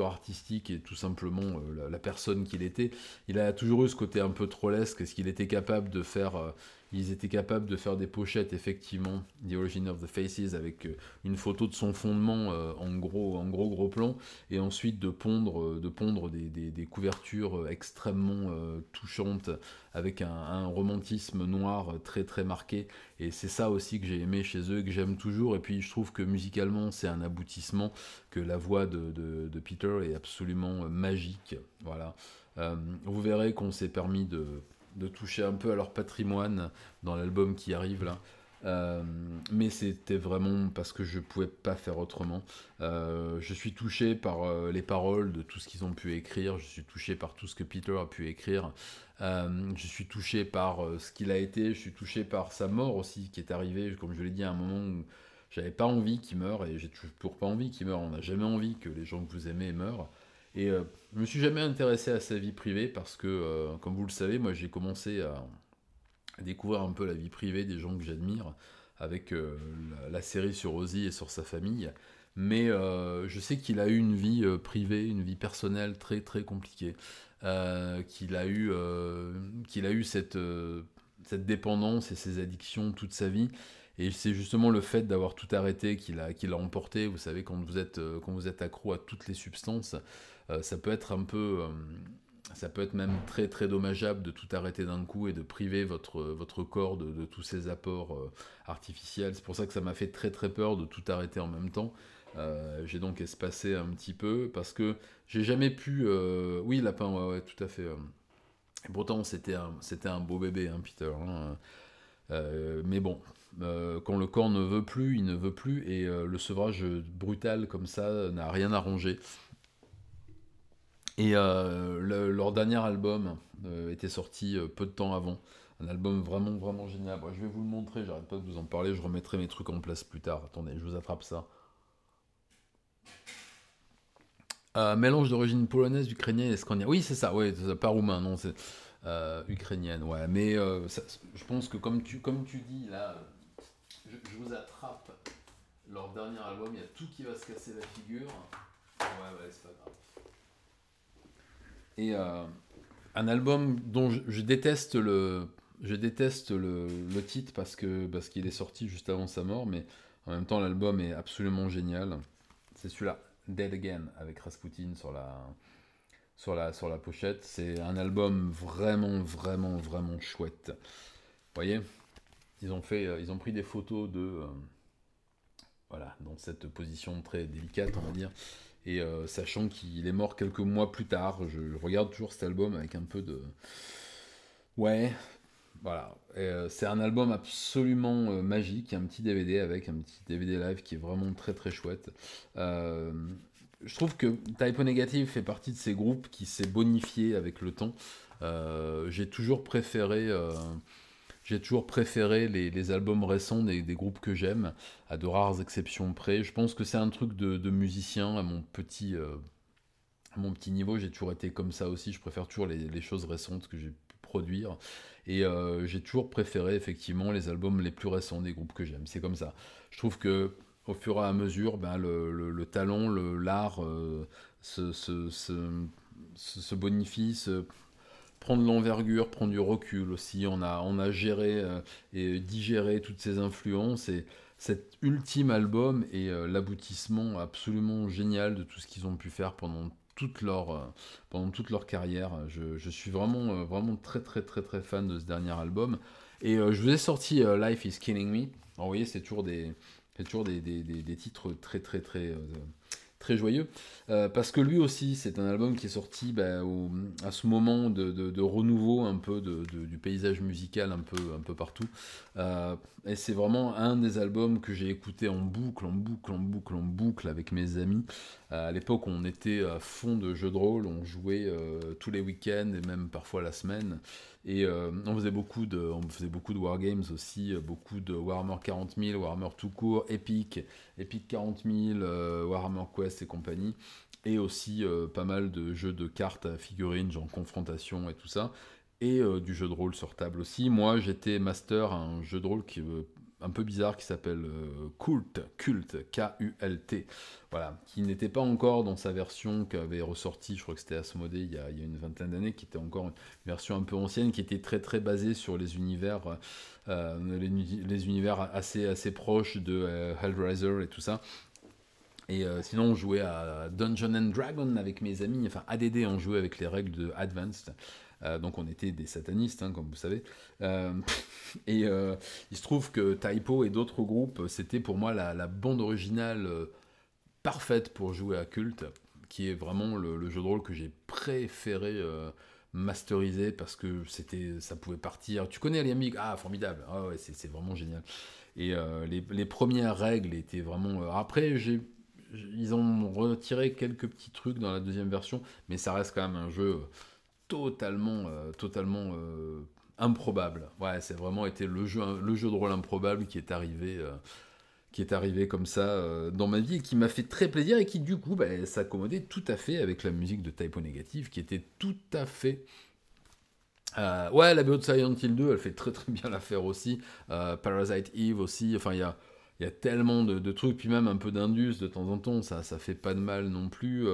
artistique et tout simplement la personne qu'il était. Il a toujours eu ce côté un peu trollesque, ce qu'il était capable de faire. Ils étaient capables de faire des pochettes, effectivement, The Origin of the Faces, avec une photo de son fondement en gros plan, et ensuite de pondre des couvertures extrêmement touchantes, avec un romantisme noir très marqué. Et c'est ça aussi que j'ai aimé chez eux, que j'aime toujours. Et puis je trouve que musicalement, c'est un aboutissement, que la voix de Peter est absolument magique. Voilà. Vous verrez qu'on s'est permis de toucher un peu à leur patrimoine dans l'album qui arrive là. Mais c'était vraiment parce que je pouvais pas faire autrement. Je suis touché par les paroles de tout ce qu'ils ont pu écrire, je suis touché par tout ce que Peter a pu écrire, je suis touché par ce qu'il a été, je suis touché par sa mort aussi qui est arrivée, comme je l'ai dit, à un moment où j'avais pas envie qu'il meure, et j'ai toujours pas envie qu'il meure. On n'a jamais envie que les gens que vous aimez meurent. Et je me suis jamais intéressé à sa vie privée parce que, comme vous le savez, moi j'ai commencé découvrir un peu la vie privée des gens que j'admire avec la série sur Ozzy et sur sa famille. Mais je sais qu'il a eu une vie privée, une vie personnelle très très compliquée. Qu'il a eu cette dépendance et ces addictions toute sa vie. Et c'est justement le fait d'avoir tout arrêté qu'il a emporté. Vous savez, quand vous êtes accro à toutes les substances, ça peut être un peu ça peut être même très très dommageable de tout arrêter d'un coup et de priver votre corps de tous ces apports artificiels. C'est pour ça que ça m'a fait très très peur de tout arrêter en même temps. J'ai donc espacé un petit peu parce que j'ai jamais pu... Oui, lapin, ouais, ouais, tout à fait. Et pourtant, c'était un beau bébé, hein, Peter, hein. Mais bon, quand le corps ne veut plus, il ne veut plus, et le sevrage brutal comme ça n'a rien arrangé. Et leur dernier album était sorti peu de temps avant. Un album vraiment, vraiment génial. Bon, je vais vous le montrer, j'arrête pas de vous en parler, je remettrai mes trucs en place plus tard. Attendez, je vous attrape ça. Mélange d'origine polonaise, ukrainienne et scandinave. Oui, c'est ça, oui, c'est ça, pas roumain, non, c'est ukrainienne, ouais. Mais je pense que comme tu dis, là, je vous attrape leur dernier album, il y a tout qui va se casser la figure. Ouais, ouais, c'est pas grave. Et un album dont je déteste le titre parce qu'il est sorti juste avant sa mort, mais en même temps l'album est absolument génial. C'est celui-là, Dead Again, avec Rasputin sur la pochette. C'est un album vraiment, vraiment, vraiment chouette. Vous voyez, ils ont pris des photos voilà, dans cette position très délicate, on va dire. Et sachant qu'il est mort quelques mois plus tard, je regarde toujours cet album avec un peu de... Ouais, voilà. C'est un album absolument magique, un petit DVD avec un petit DVD live qui est vraiment très très chouette. Euh, je trouve que Type O Negative fait partie de ces groupes qui s'est bonifié avec le temps. J'ai toujours préféré... j'ai toujours préféré les albums récents des groupes que j'aime, à de rares exceptions près. Je pense que c'est un truc de musicien à mon petit niveau. J'ai toujours été comme ça aussi. Je préfère toujours les choses récentes que j'ai pu produire. Et j'ai toujours préféré effectivement les albums les plus récents des groupes que j'aime. C'est comme ça. Je trouve que au fur et à mesure, ben, le talent, l'art se bonifie, prendre de l'envergure, prendre du recul aussi. On a géré et digéré toutes ces influences et cet ultime album est l'aboutissement absolument génial de tout ce qu'ils ont pu faire pendant toute leur carrière. Je suis vraiment, vraiment très très très très fan de ce dernier album. Et je vous ai sorti Life is Killing Me. Alors, vous voyez, c'est toujours des titres très très très très joyeux, parce que lui aussi, c'est un album qui est sorti à ce moment de renouveau un peu du paysage musical un peu partout. Et c'est vraiment un des albums que j'ai écouté en boucle, en boucle, en boucle, en boucle avec mes amis. À l'époque, on était à fond de jeux de rôle, on jouait tous les week-ends et même parfois la semaine. Et on faisait beaucoup de wargames aussi, beaucoup de Warhammer 40 000, Warhammer tout court, Epic 40 000, Warhammer Quest et compagnie. Et aussi pas mal de jeux de cartes à figurines, genre Confrontation et tout ça. Et du jeu de rôle sur table aussi. Moi, j'étais master à un jeu de rôle un peu bizarre qui s'appelle Culte, K-U-L-T. Voilà, qui n'était pas encore dans sa version qu'avait ressorti, je crois que c'était Asmodée il y a une vingtaine d'années, qui était encore une version un peu ancienne, qui était très très basée sur les univers, les univers assez proches de Hellraiser et tout ça. Et sinon, on jouait à Dungeon and Dragon avec mes amis, enfin ADD, on jouait avec les règles de Advanced. Donc on était des satanistes, hein, comme vous savez. Euh, et il se trouve que Typo et d'autres groupes, c'était pour moi la bande originale parfaite pour jouer à Culte, qui est vraiment le jeu de rôle que j'ai préféré masteriser parce que ça pouvait partir. Tu connais Aliamic? Ah, formidable. Ah ouais, c'est vraiment génial. Et les premières règles étaient vraiment. Après, ils ont retiré quelques petits trucs dans la deuxième version, mais ça reste quand même un jeu totalement improbable. Ouais, c'est vraiment été le jeu de rôle improbable qui est arrivé comme ça dans ma vie et qui m'a fait très plaisir et qui du coup s'accommodait tout à fait avec la musique de Type O Negative qui était tout à fait Ouais, la BO de Silent Hill 2, elle fait très très bien l'affaire aussi. Parasite Eve aussi, enfin il y a tellement de trucs, puis même un peu d'Indus de temps en temps, ça fait pas de mal non plus.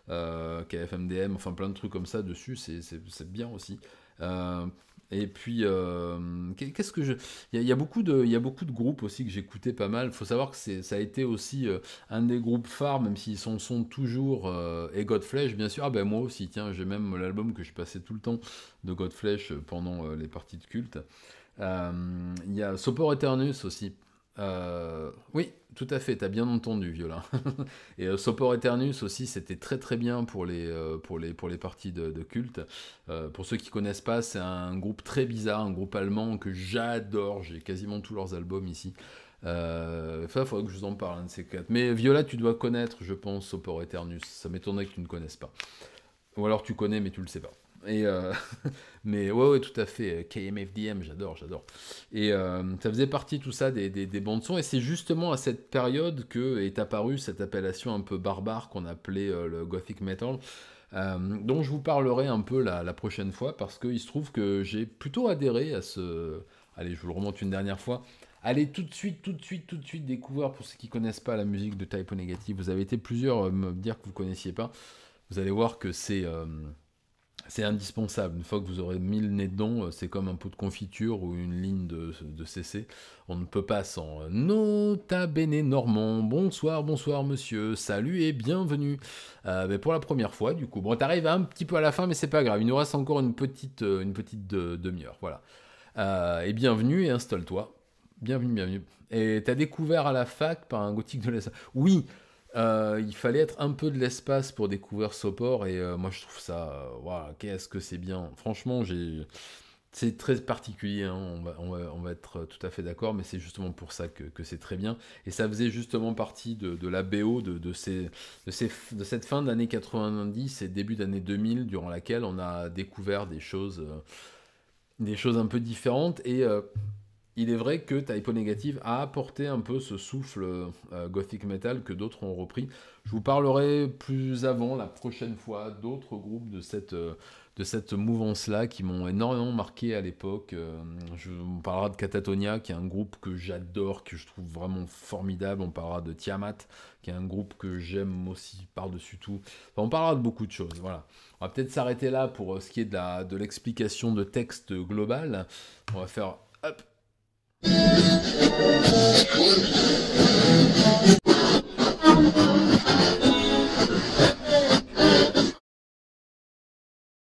KFMDM, enfin plein de trucs comme ça dessus, c'est bien aussi. Euh, et puis, qu'est-ce que je. Il y a beaucoup de groupes aussi que j'écoutais pas mal. Faut savoir que ça a été aussi un des groupes phares, même s'ils sont toujours. Et Godflesh, bien sûr. Ah ben moi aussi, tiens, j'ai même l'album que je passais tout le temps de Godflesh pendant les parties de culte. Il y a Sopor Aeternus aussi. Oui, tout à fait, t'as bien entendu, Viola. Et Sopor Aeternus aussi, c'était très très bien pour les parties de culte. Pour ceux qui connaissent pas, c'est un groupe très bizarre, un groupe allemand que j'adore. J'ai quasiment tous leurs albums ici. Enfin, il faudrait que je vous en parle, un de ces quatre. Mais Viola, tu dois connaître, je pense, Sopor Aeternus. Ça m'étonnerait que tu ne connaisses pas. Ou alors tu connais, mais tu le sais pas. Et mais ouais, ouais, tout à fait. KMFDM, j'adore, j'adore. Et ça faisait partie tout ça des bandes son. Et c'est justement à cette période que est apparue cette appellation un peu barbare qu'on appelait le gothic metal, dont je vous parlerai un peu la prochaine fois parce qu'il se trouve que j'ai plutôt adhéré à ce. Allez, je vous le remonte une dernière fois. Allez tout de suite, tout de suite, tout de suite découvrir pour ceux qui connaissent pas la musique de Type O Negative. Vous avez été plusieurs me dire que vous connaissiez pas. Vous allez voir que c'est indispensable. Une fois que vous aurez mis le nez dedans, c'est comme un pot de confiture ou une ligne de CC. On ne peut pas sans. Nota bene Normand. Bonsoir, bonsoir monsieur. Salut et bienvenue. Mais pour la première fois, du coup. Bon, t'arrives un petit peu à la fin, mais c'est pas grave. Il nous reste encore une petite demi-heure. Voilà. Et bienvenue et installe-toi. Bienvenue, bienvenue. Et t'as découvert à la fac par un gothique de l'espace. Oui, il fallait être un peu de l'espace pour découvrir Sopor et moi je trouve ça, waouh, qu'est-ce que c'est bien. Franchement, c'est très particulier, hein, on va être tout à fait d'accord, mais c'est justement pour ça que c'est très bien. Et ça faisait justement partie de la BO de cette fin d'année 90 et début d'année 2000, durant laquelle on a découvert des choses un peu différentes. Et il est vrai que Typo Negative a apporté un peu ce souffle gothic metal que d'autres ont repris. Je vous parlerai plus avant, la prochaine fois, d'autres groupes de cette mouvance-là qui m'ont énormément marqué à l'époque. On parlera de Catatonia, qui est un groupe que j'adore, que je trouve vraiment formidable. On parlera de Tiamat, qui est un groupe que j'aime aussi par-dessus tout. Enfin, on parlera de beaucoup de choses, voilà. On va peut-être s'arrêter là pour ce qui est de l'explication de texte global. On va faire hop,